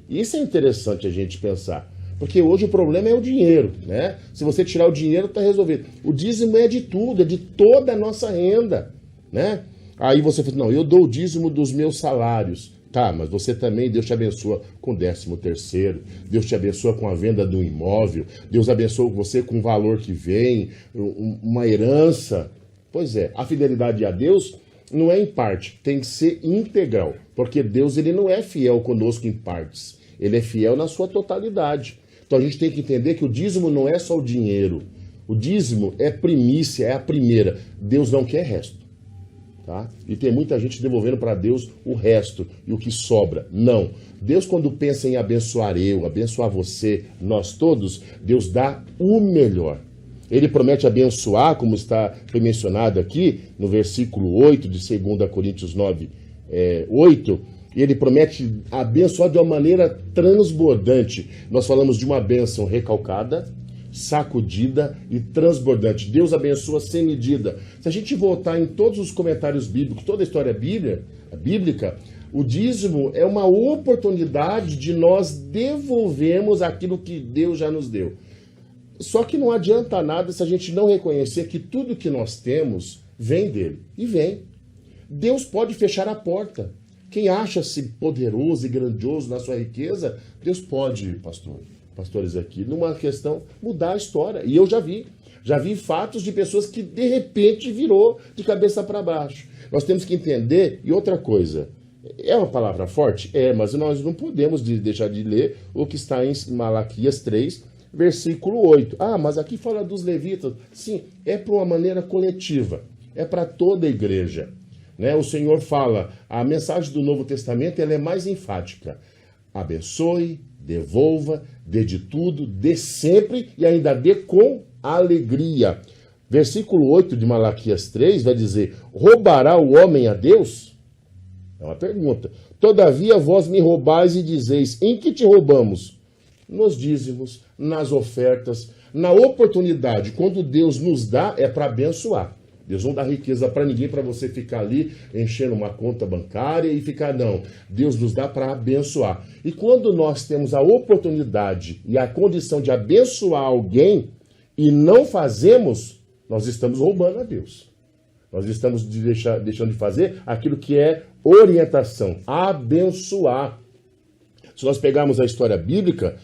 Isso é interessante a gente pensar. Porque hoje o problema é o dinheiro, né? Se você tirar o dinheiro, está resolvido. O dízimo é de tudo, é de toda a nossa renda, né? Aí você fala, não, eu dou o dízimo dos meus salários. Tá, mas você também, Deus te abençoa com 13º, Deus te abençoa com a venda do imóvel, Deus abençoa você com o valor que vem, uma herança. Pois é, a fidelidade a Deus não é em parte, tem que ser integral, porque Deus ele não é fiel conosco em partes, ele é fiel na sua totalidade. Então a gente tem que entender que o dízimo não é só o dinheiro, o dízimo é primícia, é a primeira, Deus não quer resto. Tá? E tem muita gente devolvendo para Deus o resto e o que sobra. Não. Deus, quando pensa em abençoar abençoar você, nós todos, Deus dá o melhor. Ele promete abençoar, como foi mencionado aqui no versículo 8 de 2 Coríntios 9, 8, e ele promete abençoar de uma maneira transbordante. Nós falamos de uma bênção recalcada, sacudida e transbordante. Deus abençoa sem medida. Se a gente voltar em todos os comentários bíblicos, toda a história bíblica, o dízimo é uma oportunidade de nós devolvermos aquilo que Deus já nos deu. Só que não adianta nada se a gente não reconhecer que tudo que nós temos vem dele. E vem. Deus pode fechar a porta. Quem acha-se poderoso e grandioso na sua riqueza, Deus pode, pastores aqui, numa questão, mudar a história. E eu já vi fatos de pessoas que de repente virou de cabeça para baixo. Nós temos que entender, e outra coisa, é uma palavra forte? É, mas nós não podemos deixar de ler o que está em Malaquias 3, versículo 8. Ah, mas aqui fala dos levitas. Sim, é para uma maneira coletiva, é para toda a igreja. Né? O Senhor fala, a mensagem do Novo Testamento ela é mais enfática. Abençoe, devolva, dê de tudo, dê sempre e ainda dê com alegria. Versículo 8 de Malaquias 3 vai dizer, roubará o homem a Deus? É uma pergunta. Todavia vós me roubais e dizeis, em que te roubamos? Nos dízimos, nas ofertas, na oportunidade. Quando Deus nos dá, é para abençoar. Deus não dá riqueza para ninguém, para você ficar ali enchendo uma conta bancária e ficar, não. Deus nos dá para abençoar. E quando nós temos a oportunidade e a condição de abençoar alguém e não fazemos, nós estamos roubando a Deus. Nós estamos deixando de fazer aquilo que é orientação, abençoar. Se nós pegarmos a história bíblica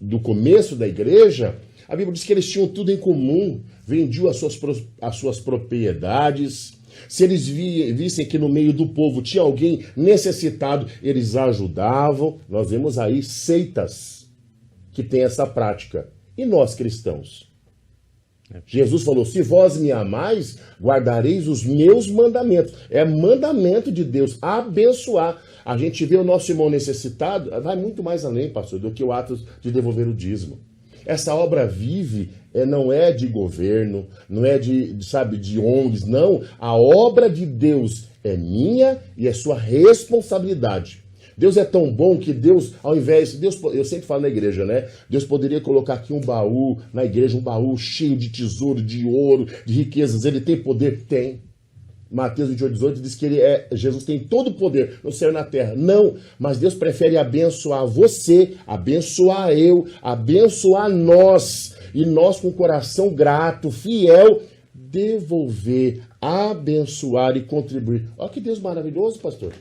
do começo da igreja, a Bíblia diz que eles tinham tudo em comum, vendiam as suas propriedades. Se eles vissem que no meio do povo tinha alguém necessitado, eles ajudavam. Nós vemos aí seitas que têm essa prática. E nós cristãos? Jesus falou, se vós me amais, guardareis os meus mandamentos. É mandamento de Deus, abençoar. A gente vê o nosso irmão necessitado, vai muito mais além, pastor, do que o ato de devolver o dízimo. Essa obra vive, não é de governo, não é de ONGs, não. A obra de Deus é minha e é sua responsabilidade. Deus é tão bom que Deus, ao invés... eu sempre falo na igreja, né? Deus poderia colocar aqui um baú, na igreja, um baú cheio de tesouro, de ouro, de riquezas. Ele tem poder? Tem. Mateus 28:18 diz que Jesus tem todo o poder no céu e na terra. Não, mas Deus prefere abençoar você, abençoar eu, abençoar nós. E nós, com o coração grato, fiel, devolver, abençoar e contribuir. Olha que Deus maravilhoso, pastor.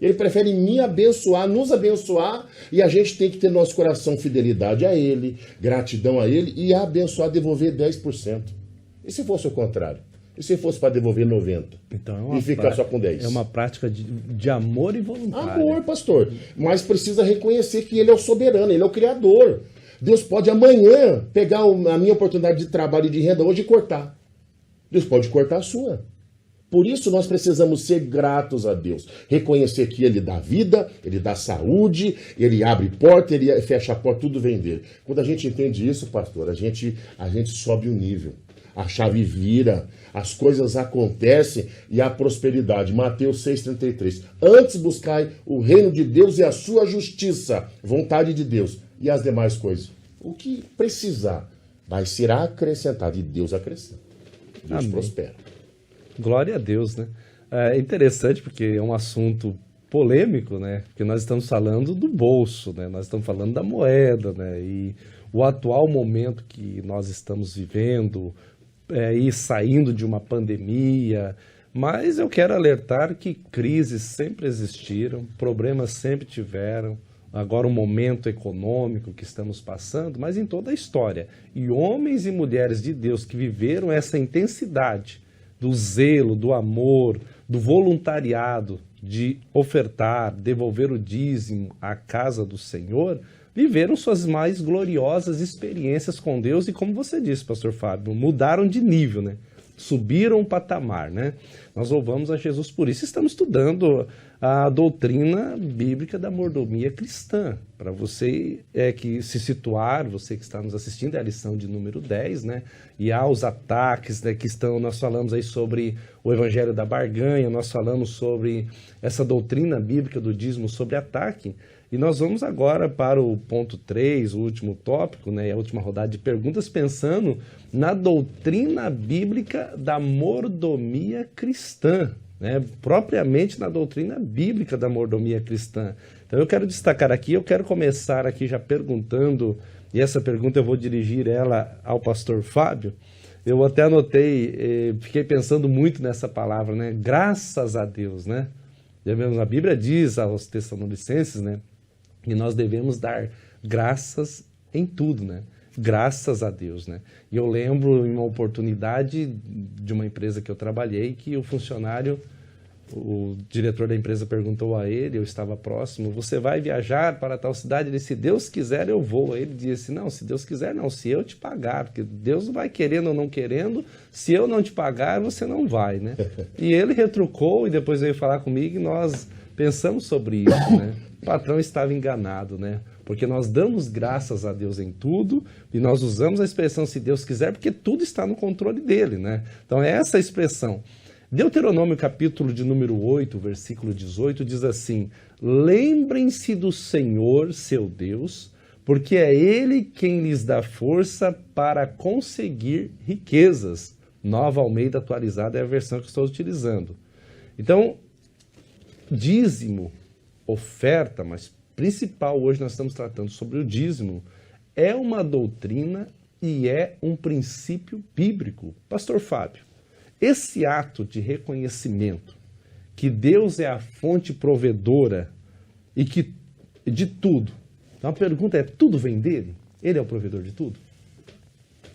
Ele prefere me abençoar, nos abençoar, e a gente tem que ter no nosso coração fidelidade a Ele, gratidão a Ele, e abençoar, devolver 10%. E se fosse o contrário? E se fosse para devolver 90%? Então e ficar só com 10%? É uma prática de amor e voluntário. Amor, pastor. Mas precisa reconhecer que Ele é o soberano, Ele é o Criador. Deus pode amanhã pegar a minha oportunidade de trabalho e de renda hoje e cortar. Deus pode cortar a sua. Por isso nós precisamos ser gratos a Deus. Reconhecer que Ele dá vida, Ele dá saúde, Ele abre porta, Ele fecha a porta, tudo vem dele. Quando a gente entende isso, pastor, a gente sobe o nível. A chave vira, as coisas acontecem e há prosperidade. Mateus 6,33. Antes buscai o reino de Deus e a sua justiça, vontade de Deus, e as demais coisas. O que precisar vai ser acrescentado, e Deus acrescenta. Deus prospera. Glória a Deus, né? É interessante porque é um assunto polêmico, né? Porque nós estamos falando do bolso, né? Nós estamos falando da moeda, né? E o atual momento que nós estamos vivendo, e saindo de uma pandemia, mas eu quero alertar que crises sempre existiram, problemas sempre tiveram, agora um momento econômico que estamos passando, mas em toda a história. E homens e mulheres de Deus que viveram essa intensidade do zelo, do amor, do voluntariado, de ofertar, devolver o dízimo à casa do Senhor, viveram suas mais gloriosas experiências com Deus e, como você disse, pastor Fábio, mudaram de nível, né? Subiram um patamar, né? Nós louvamos a Jesus por isso. Estamos estudando a doutrina bíblica da mordomia cristã. Para você que se situar, você que está nos assistindo, é a lição de número 10, né? E há os ataques, né, nós falamos aí sobre o evangelho da barganha, nós falamos sobre essa doutrina bíblica do dízimo sobre ataque. E nós vamos agora para o ponto 3, o último tópico, né, a última rodada de perguntas, pensando na doutrina bíblica da mordomia cristã, né, propriamente na doutrina bíblica da mordomia cristã. Então eu quero destacar aqui, eu quero começar aqui já perguntando, e essa pergunta eu vou dirigir ela ao pastor Fábio. Eu até anotei, fiquei pensando muito nessa palavra, né, graças a Deus, né. A Bíblia diz aos Tessalonicenses, né, que nós devemos dar graças em tudo, né? Graças a Deus, né? E eu lembro em uma oportunidade de uma empresa que eu trabalhei que o funcionário, o diretor da empresa perguntou a ele, eu estava próximo, você vai viajar para tal cidade? Ele disse, se Deus quiser eu vou. Ele disse, não, se Deus quiser não, se eu te pagar, porque Deus não vai querendo ou não querendo, se eu não te pagar você não vai, né? E ele retrucou e depois veio falar comigo e nós pensamos sobre isso, né? O patrão estava enganado, né? Porque nós damos graças a Deus em tudo e nós usamos a expressão se Deus quiser, porque tudo está no controle dele, né? Então é essa a expressão. Deuteronômio capítulo de número 8, versículo 18, diz assim, lembrem-se do Senhor, seu Deus, porque é Ele quem lhes dá força para conseguir riquezas. Nova Almeida atualizada é a versão que estou utilizando. Então, dízimo, oferta, mas principal hoje nós estamos tratando sobre o dízimo, é uma doutrina e é um princípio bíblico. Pastor Fábio, esse ato de reconhecimento que Deus é a fonte provedora e que de tudo, então a pergunta é, tudo vem dele? Ele é o provedor de tudo?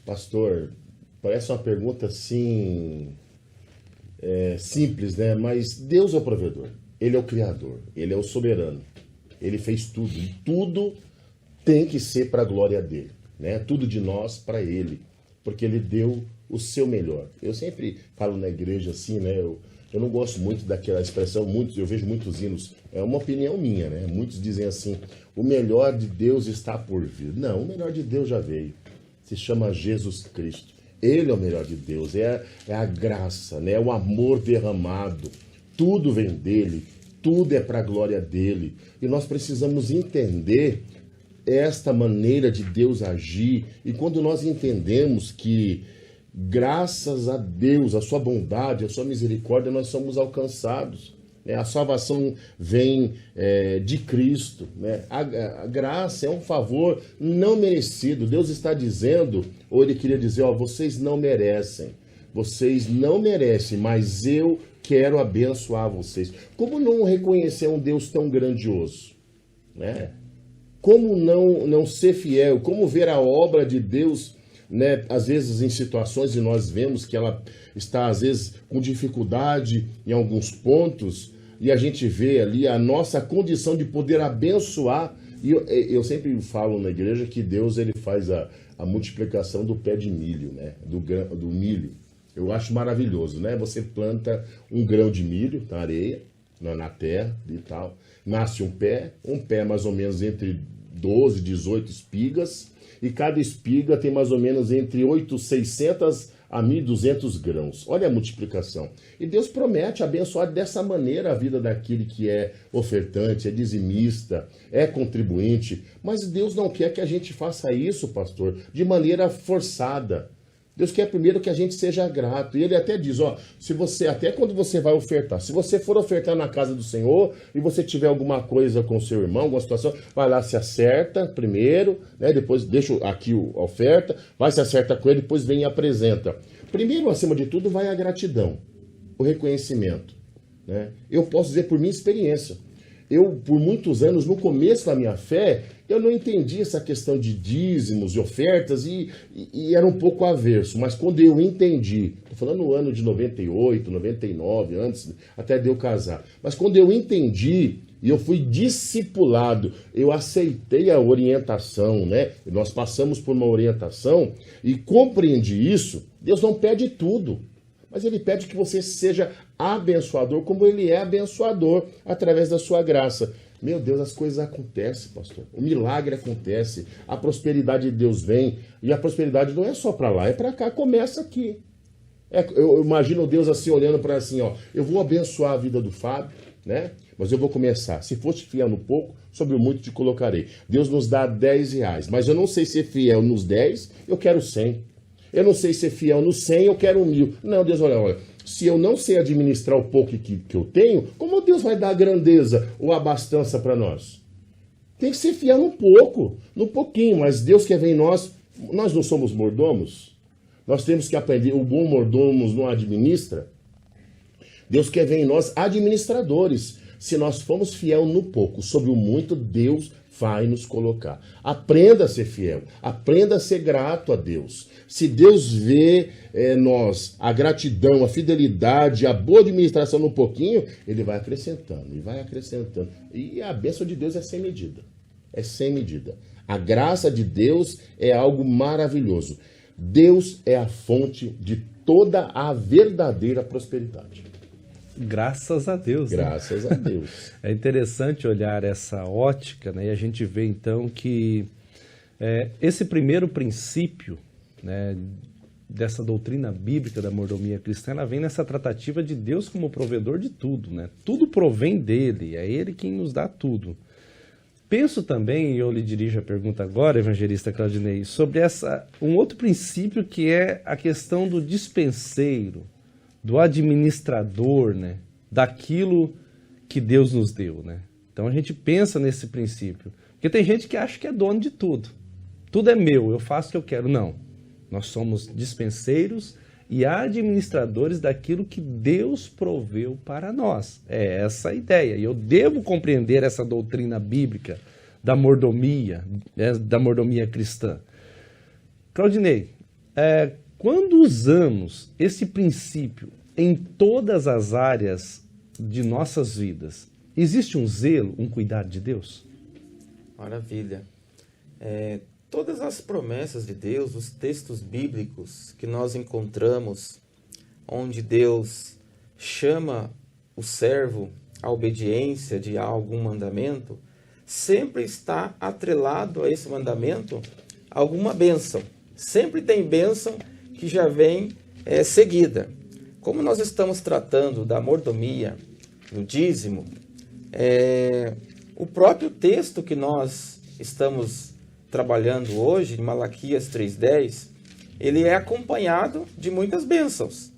Pastor, parece uma pergunta assim, simples, né? Mas Deus é o provedor. Ele é o Criador, Ele é o soberano, Ele fez tudo, e tudo tem que ser para a glória dEle, né? Tudo de nós para Ele, porque Ele deu o seu melhor. Eu sempre falo na igreja assim, né? Eu não gosto muito daquela expressão, eu vejo muitos hinos, é uma opinião minha, né? Muitos dizem assim, o melhor de Deus está por vir. Não, o melhor de Deus já veio, se chama Jesus Cristo. Ele é o melhor de Deus, é a graça, né? É o amor derramado. Tudo vem dele, tudo é para a glória dele. E nós precisamos entender esta maneira de Deus agir. E quando nós entendemos que graças a Deus, a sua bondade, a sua misericórdia, nós somos alcançados. A salvação vem de Cristo. A graça é um favor não merecido. Deus está dizendo, ou Ele queria dizer, vocês não merecem. Vocês não merecem, mas eu quero abençoar vocês. Como não reconhecer um Deus tão grandioso? Como não ser fiel? Como ver a obra de Deus, às vezes em situações, e nós vemos que ela está às vezes com dificuldade em alguns pontos, e a gente vê ali a nossa condição de poder abençoar. E eu sempre falo na igreja que Deus ele faz a multiplicação do pé de milho, do milho. Eu acho maravilhoso, Você planta um grão de milho na areia, na terra e tal, nasce um pé mais ou menos entre 12 e 18 espigas, e cada espiga tem mais ou menos entre 600 a 1.200 grãos. Olha a multiplicação. E Deus promete abençoar dessa maneira a vida daquele que é ofertante, é dizimista, é contribuinte. Mas Deus não quer que a gente faça isso, pastor, de maneira forçada. Deus quer primeiro que a gente seja grato. E Ele até diz, se você, até quando você vai ofertar, se você for ofertar na casa do Senhor e você tiver alguma coisa com seu irmão, alguma situação, vai lá, se acerta primeiro, depois deixa aqui a oferta, vai se acerta com ele, depois vem e apresenta. Primeiro, acima de tudo, vai a gratidão, o reconhecimento. Eu posso dizer por minha experiência. Eu, por muitos anos, no começo da minha fé, eu não entendi essa questão de dízimos e ofertas e era um pouco averso. Mas quando eu entendi, estou falando no ano de 98, 99, antes até de eu casar. Mas quando eu entendi e eu fui discipulado, eu aceitei a orientação, Nós passamos por uma orientação e compreendi isso. Deus não pede tudo. Mas Ele pede que você seja abençoador, como Ele é abençoador, através da sua graça. Meu Deus, as coisas acontecem, pastor. O milagre acontece, a prosperidade de Deus vem, e a prosperidade não é só para lá, é para cá, começa aqui. Eu imagino Deus assim, olhando para assim, eu vou abençoar a vida do Fábio, mas eu vou começar. Se fosse fiel no pouco, sobre o muito te colocarei. Deus nos dá R$10, mas eu não sei ser fiel nos 10, eu quero 100. Eu não sei ser fiel no 100, eu quero 1.000. Não, Deus, olha, se eu não sei administrar o pouco que eu tenho, como Deus vai dar a grandeza ou a abastança para nós? Tem que ser fiel no pouco, no pouquinho, mas Deus quer ver em nós não somos mordomos? Nós temos que aprender, o bom mordomo não administra. Deus quer ver em nós administradores. Se nós formos fiel no pouco, sobre o muito, Deus vai nos colocar. Aprenda a ser fiel, aprenda a ser grato a Deus. Se Deus vê nós, a gratidão, a fidelidade, a boa administração no pouquinho, Ele vai acrescentando e vai acrescentando. E a bênção de Deus é sem medida. É sem medida. A graça de Deus é algo maravilhoso. Deus é a fonte de toda a verdadeira prosperidade. Graças a Deus. Graças a Deus. É interessante olhar essa ótica, e a gente vê então que esse primeiro princípio, dessa doutrina bíblica da mordomia cristã, ela vem nessa tratativa de Deus como provedor de tudo. Tudo provém dele, é Ele quem nos dá tudo. Penso também, e eu lhe dirijo a pergunta agora, evangelista Claudinei, sobre um outro princípio que é a questão do dispenseiro, do administrador, daquilo que Deus nos deu. Então a gente pensa nesse princípio. Porque tem gente que acha que é dono de tudo. Tudo é meu, eu faço o que eu quero. Não. Nós somos dispenseiros e administradores daquilo que Deus proveu para nós. É essa a ideia. E eu devo compreender essa doutrina bíblica da mordomia cristã. Claudinei, quando usamos esse princípio em todas as áreas de nossas vidas, existe um zelo, um cuidado de Deus? Maravilha. Todas as promessas de Deus, os textos bíblicos que nós encontramos, onde Deus chama o servo à obediência de algum mandamento, sempre está atrelado a esse mandamento alguma bênção. Sempre tem bênção que já vem seguida. Como nós estamos tratando da mordomia, do dízimo, o próprio texto que nós estamos trabalhando hoje, em Malaquias 3,10, ele é acompanhado de muitas bênçãos.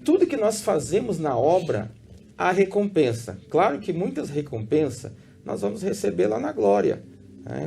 Tudo que nós fazemos na obra, há recompensa. Claro que muitas recompensas nós vamos receber lá na glória.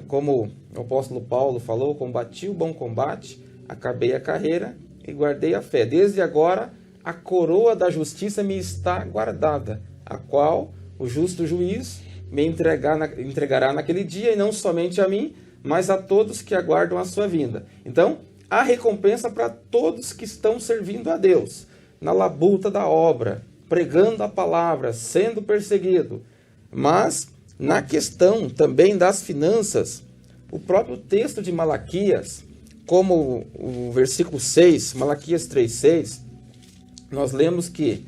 Como o apóstolo Paulo falou, combati o bom combate, acabei a carreira e guardei a fé. Desde agora, a coroa da justiça me está guardada, a qual o justo juiz me entregará naquele dia, e não somente a mim, mas a todos que aguardam a sua vinda. Então, há recompensa para todos que estão servindo a Deus, na labuta da obra, pregando a palavra, sendo perseguido. Mas, na questão também das finanças, o próprio texto de Malaquias, como o versículo 6, Malaquias 3,6, nós lemos que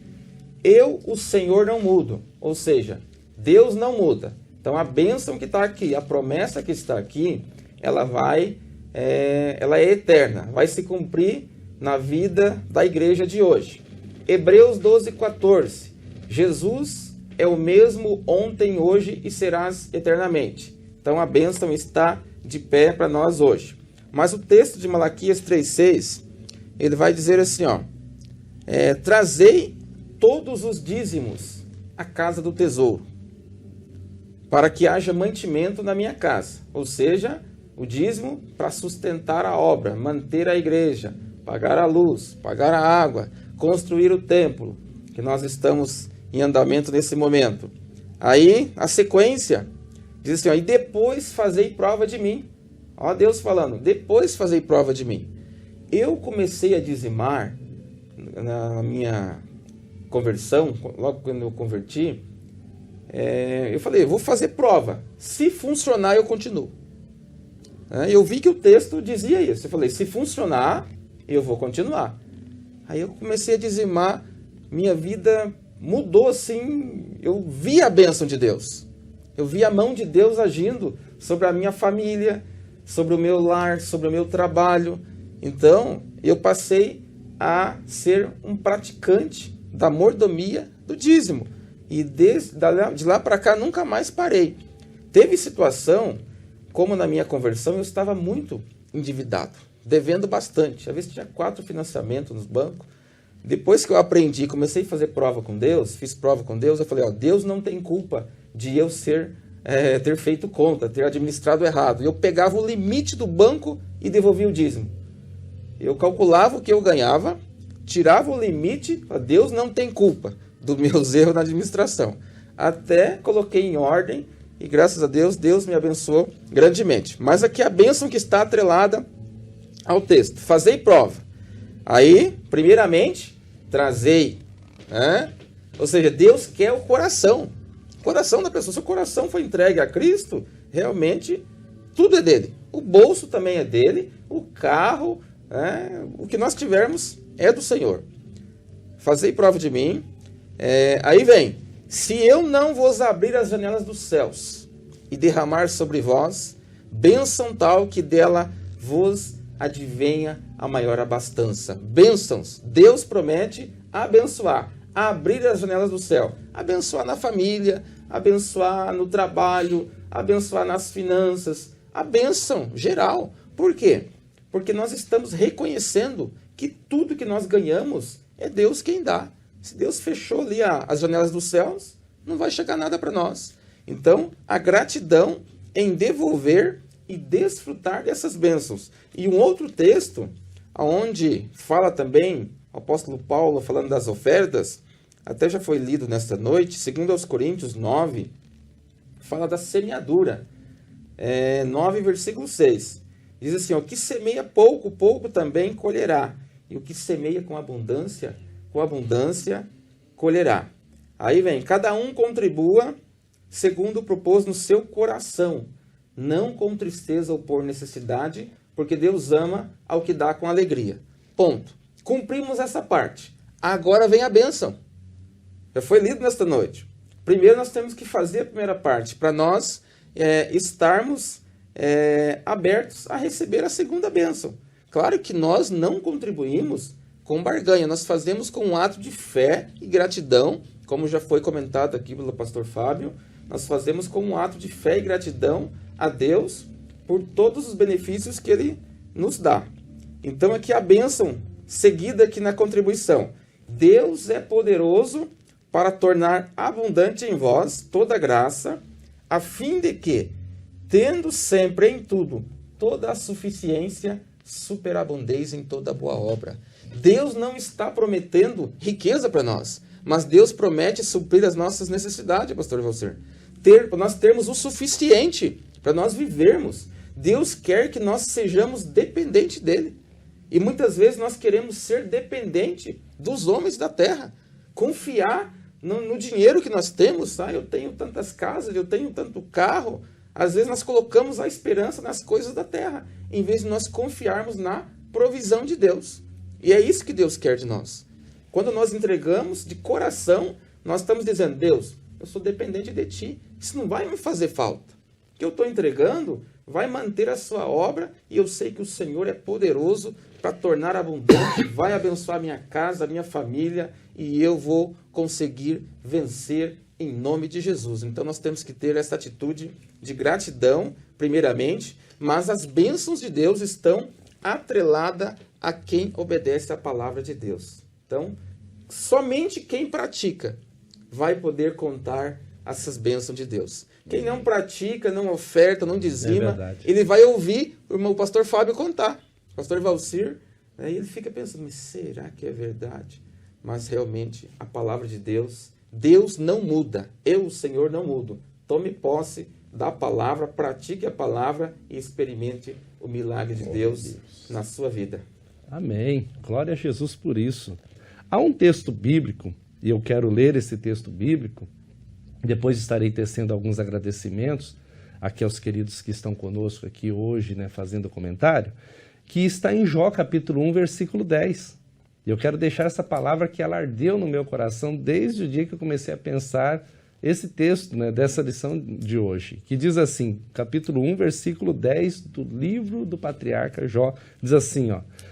eu, o Senhor, não mudo. Ou seja, Deus não muda. Então a bênção que está aqui, a promessa que está aqui, ela é eterna, vai se cumprir na vida da igreja de hoje. Hebreus 12,14, Jesus é o mesmo ontem, hoje e serás eternamente. Então a bênção está de pé para nós hoje. Mas o texto de Malaquias 3,6, ele vai dizer assim, trazei todos os dízimos à casa do tesouro, para que haja mantimento na minha casa. Ou seja, o dízimo para sustentar a obra, manter a igreja, pagar a luz, pagar a água, construir o templo, que nós estamos em andamento nesse momento. Aí, a sequência, diz assim, e depois fazei prova de mim. Ó Deus falando, depois fazei prova de mim. Eu comecei a dizimar na minha conversão, logo quando eu converti, eu falei, vou fazer prova. Se funcionar, eu continuo. Eu vi que o texto dizia isso. Eu falei, se funcionar, eu vou continuar. Aí eu comecei a dizimar, minha vida mudou assim, eu vi a bênção de Deus. Eu vi a mão de Deus agindo sobre a minha família, sobre o meu lar, sobre o meu trabalho. Então, eu passei a ser um praticante da mordomia do dízimo. E de lá para cá nunca mais parei. Teve situação, como na minha conversão, eu estava muito endividado, devendo bastante. Às vezes tinha 4 financiamentos nos bancos. Depois que eu aprendi, comecei a fazer prova com Deus, fiz prova com Deus, eu falei, Deus não tem culpa de eu ter feito conta, ter administrado errado. Eu pegava o limite do banco e devolvia o dízimo. Eu calculava o que eu ganhava, tirava o limite, Deus não tem culpa dos meus erros na administração. Até coloquei em ordem e graças a Deus, Deus me abençoou grandemente. Mas aqui a bênção que está atrelada ao texto. Fazei prova. Aí, primeiramente, trazei. Ou seja, Deus quer o coração. O coração da pessoa. Se o coração foi entregue a Cristo, realmente tudo é dele. O bolso também é dele. O carro, o que nós tivermos é do Senhor. Fazei prova de mim. Aí vem. Se eu não vos abrir as janelas dos céus e derramar sobre vós bênção tal que dela vos advenha a maior abastança. Bênçãos. Deus promete abençoar, abrir as janelas do céu. Abençoar na família, abençoar no trabalho, abençoar nas finanças. A bênção geral. Por quê? Porque nós estamos reconhecendo que tudo que nós ganhamos é Deus quem dá. Se Deus fechou ali as janelas dos céus, não vai chegar nada para nós. Então, a gratidão em devolver e desfrutar dessas bênçãos. E um outro texto, onde fala também, o apóstolo Paulo falando das ofertas, até já foi lido nesta noite, 2 Coríntios 9, fala da semeadura. 9, versículo 6. Diz assim, o que semeia pouco, pouco também colherá. E o que semeia com abundância colherá. Aí vem, cada um contribua segundo propôs no seu coração, não com tristeza ou por necessidade, porque Deus ama ao que dá com alegria. Ponto. Cumprimos essa parte. Agora vem a bênção. Já foi lido nesta noite. Primeiro nós temos que fazer a primeira parte, para nós estarmos abertos a receber a segunda bênção. Claro que nós não contribuímos com barganha, nós fazemos com um ato de fé e gratidão, como já foi comentado aqui pelo pastor Fábio, nós fazemos com um ato de fé e gratidão a Deus por todos os benefícios que Ele nos dá. Então aqui a bênção seguida aqui na contribuição. Deus é poderoso para tornar abundante em vós toda graça, a fim de que, tendo sempre em tudo toda a suficiência, superabundeis em toda boa obra. Deus não está prometendo riqueza para nós, mas Deus promete suprir as nossas necessidades, pastor Valcir. Para nós termos o suficiente para nós vivermos. Deus quer que nós sejamos dependentes dele. E muitas vezes nós queremos ser dependente dos homens da terra. Confiar no dinheiro que nós temos. Eu tenho tantas casas, eu tenho tanto carro. Às vezes nós colocamos a esperança nas coisas da terra, em vez de nós confiarmos na provisão de Deus. E é isso que Deus quer de nós. Quando nós entregamos de coração, nós estamos dizendo, Deus, eu sou dependente de ti. Isso não vai me fazer falta. O que eu estou entregando vai manter a sua obra e eu sei que o Senhor é poderoso para tornar abundante, vai abençoar minha casa, minha família e eu vou conseguir vencer em nome de Jesus. Então nós temos que ter essa atitude de gratidão, primeiramente, mas as bênçãos de Deus estão atreladas a quem obedece à palavra de Deus. Então, somente quem pratica vai poder contar essas bênçãos de Deus. Quem não pratica, não oferta, não dizima, ele vai ouvir o pastor Fábio contar, o pastor Valcir, e ele fica pensando, mas será que é verdade? Mas realmente, a palavra de Deus, Deus não muda, eu, o Senhor, não mudo. Tome posse da palavra, pratique a palavra e experimente o milagre de Deus na sua vida. Amém. Glória a Jesus por isso. Há um texto bíblico, e eu quero ler esse texto bíblico, depois estarei tecendo alguns agradecimentos aqui aos queridos que estão conosco aqui hoje, fazendo comentário, que está em Jó, capítulo 1, versículo 10. E eu quero deixar essa palavra que ela ardeu no meu coração desde o dia que eu comecei a pensar esse texto, dessa lição de hoje, que diz assim, capítulo 1, versículo 10 do livro do patriarca Jó, diz assim,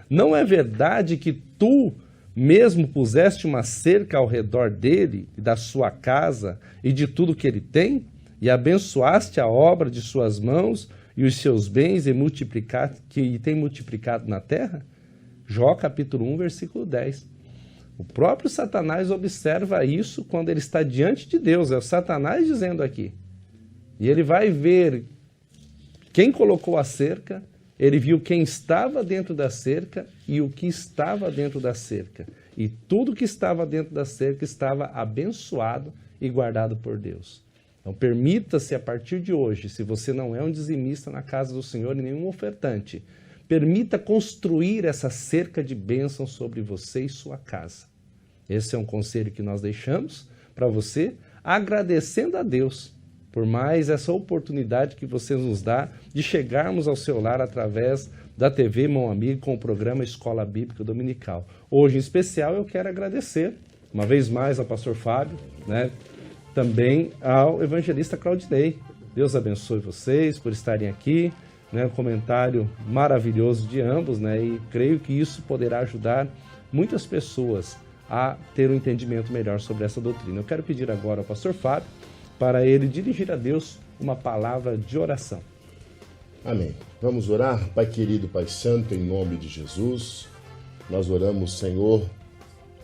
não é verdade que tu mesmo puseste uma cerca ao redor dele e da sua casa e de tudo que ele tem, e abençoaste a obra de suas mãos e os seus bens que tem multiplicado na terra? Jó capítulo 1, versículo 10. O próprio Satanás observa isso quando ele está diante de Deus, é o Satanás dizendo aqui. E ele vai ver quem colocou a cerca, ele viu quem estava dentro da cerca e o que estava dentro da cerca. E tudo que estava dentro da cerca estava abençoado e guardado por Deus. Então permita-se a partir de hoje, se você não é um dizimista na casa do Senhor e nenhum ofertante, permita construir essa cerca de bênção sobre você e sua casa. Esse é um conselho que nós deixamos para você, agradecendo a Deus por mais essa oportunidade que você nos dá de chegarmos ao seu lar através da TV Mão Amiga com o programa Escola Bíblica Dominical. Hoje, em especial, eu quero agradecer, uma vez mais, ao pastor Fábio, também ao evangelista Claudinei. Deus abençoe vocês por estarem aqui, um comentário maravilhoso de ambos, e creio que isso poderá ajudar muitas pessoas a ter um entendimento melhor sobre essa doutrina. Eu quero pedir agora ao pastor Fábio para ele dirigir a Deus uma palavra de oração. Amém. Vamos orar? Pai querido, Pai santo, em nome de Jesus, nós oramos, Senhor,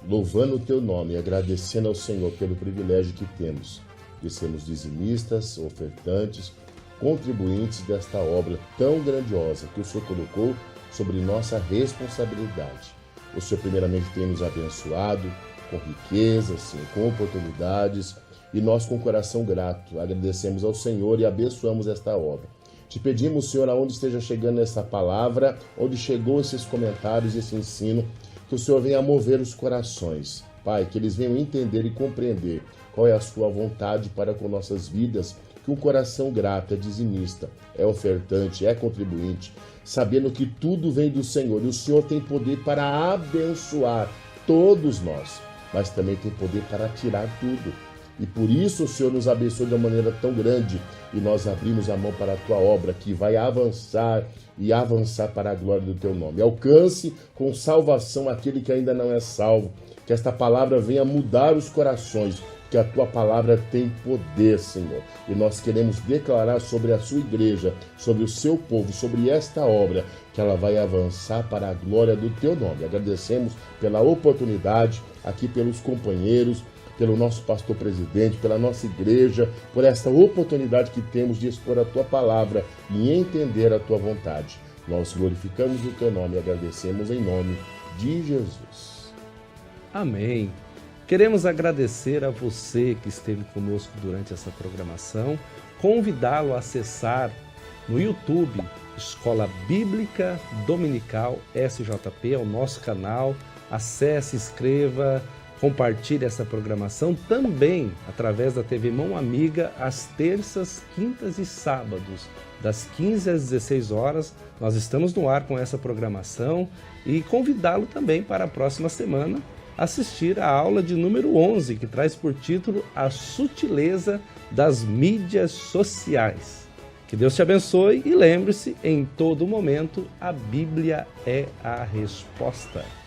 louvando o teu nome e agradecendo ao Senhor pelo privilégio que temos de sermos dizimistas, ofertantes, contribuintes desta obra tão grandiosa que o Senhor colocou sobre nossa responsabilidade. O Senhor primeiramente tem nos abençoado com riquezas, sim, com oportunidades, e nós com o coração grato agradecemos ao Senhor e abençoamos esta obra. Te pedimos, Senhor, aonde esteja chegando essa palavra, onde chegou esses comentários, esse ensino, que o Senhor venha mover os corações. Pai, que eles venham entender e compreender qual é a sua vontade para com nossas vidas, que um coração grato é dizimista, é ofertante, é contribuinte, sabendo que tudo vem do Senhor e o Senhor tem poder para abençoar todos nós, mas também tem poder para tirar tudo. E por isso o Senhor nos abençoe de uma maneira tão grande e nós abrimos a mão para a tua obra que vai avançar e avançar para a glória do teu nome. Alcance com salvação aquele que ainda não é salvo, que esta palavra venha mudar os corações, que a tua palavra tem poder, Senhor. E nós queremos declarar sobre a sua igreja, sobre o seu povo, sobre esta obra, que ela vai avançar para a glória do teu nome. Agradecemos pela oportunidade, aqui pelos companheiros, pelo nosso pastor presidente, pela nossa igreja, por esta oportunidade que temos de expor a tua palavra e entender a tua vontade. Nós glorificamos o teu nome e agradecemos em nome de Jesus. Amém. Queremos agradecer a você que esteve conosco durante essa programação, convidá-lo a acessar no YouTube Escola Bíblica Dominical SJP, é o nosso canal. Acesse, inscreva, compartilhe essa programação também através da TV Mão Amiga, às terças, quintas e sábados, das 15 às 16 horas. Nós estamos no ar com essa programação e convidá-lo também para a próxima semana assistir a aula de número 11, que traz por título A Sutileza das Mídias Sociais. Que Deus te abençoe e lembre-se, em todo momento, a Bíblia é a resposta.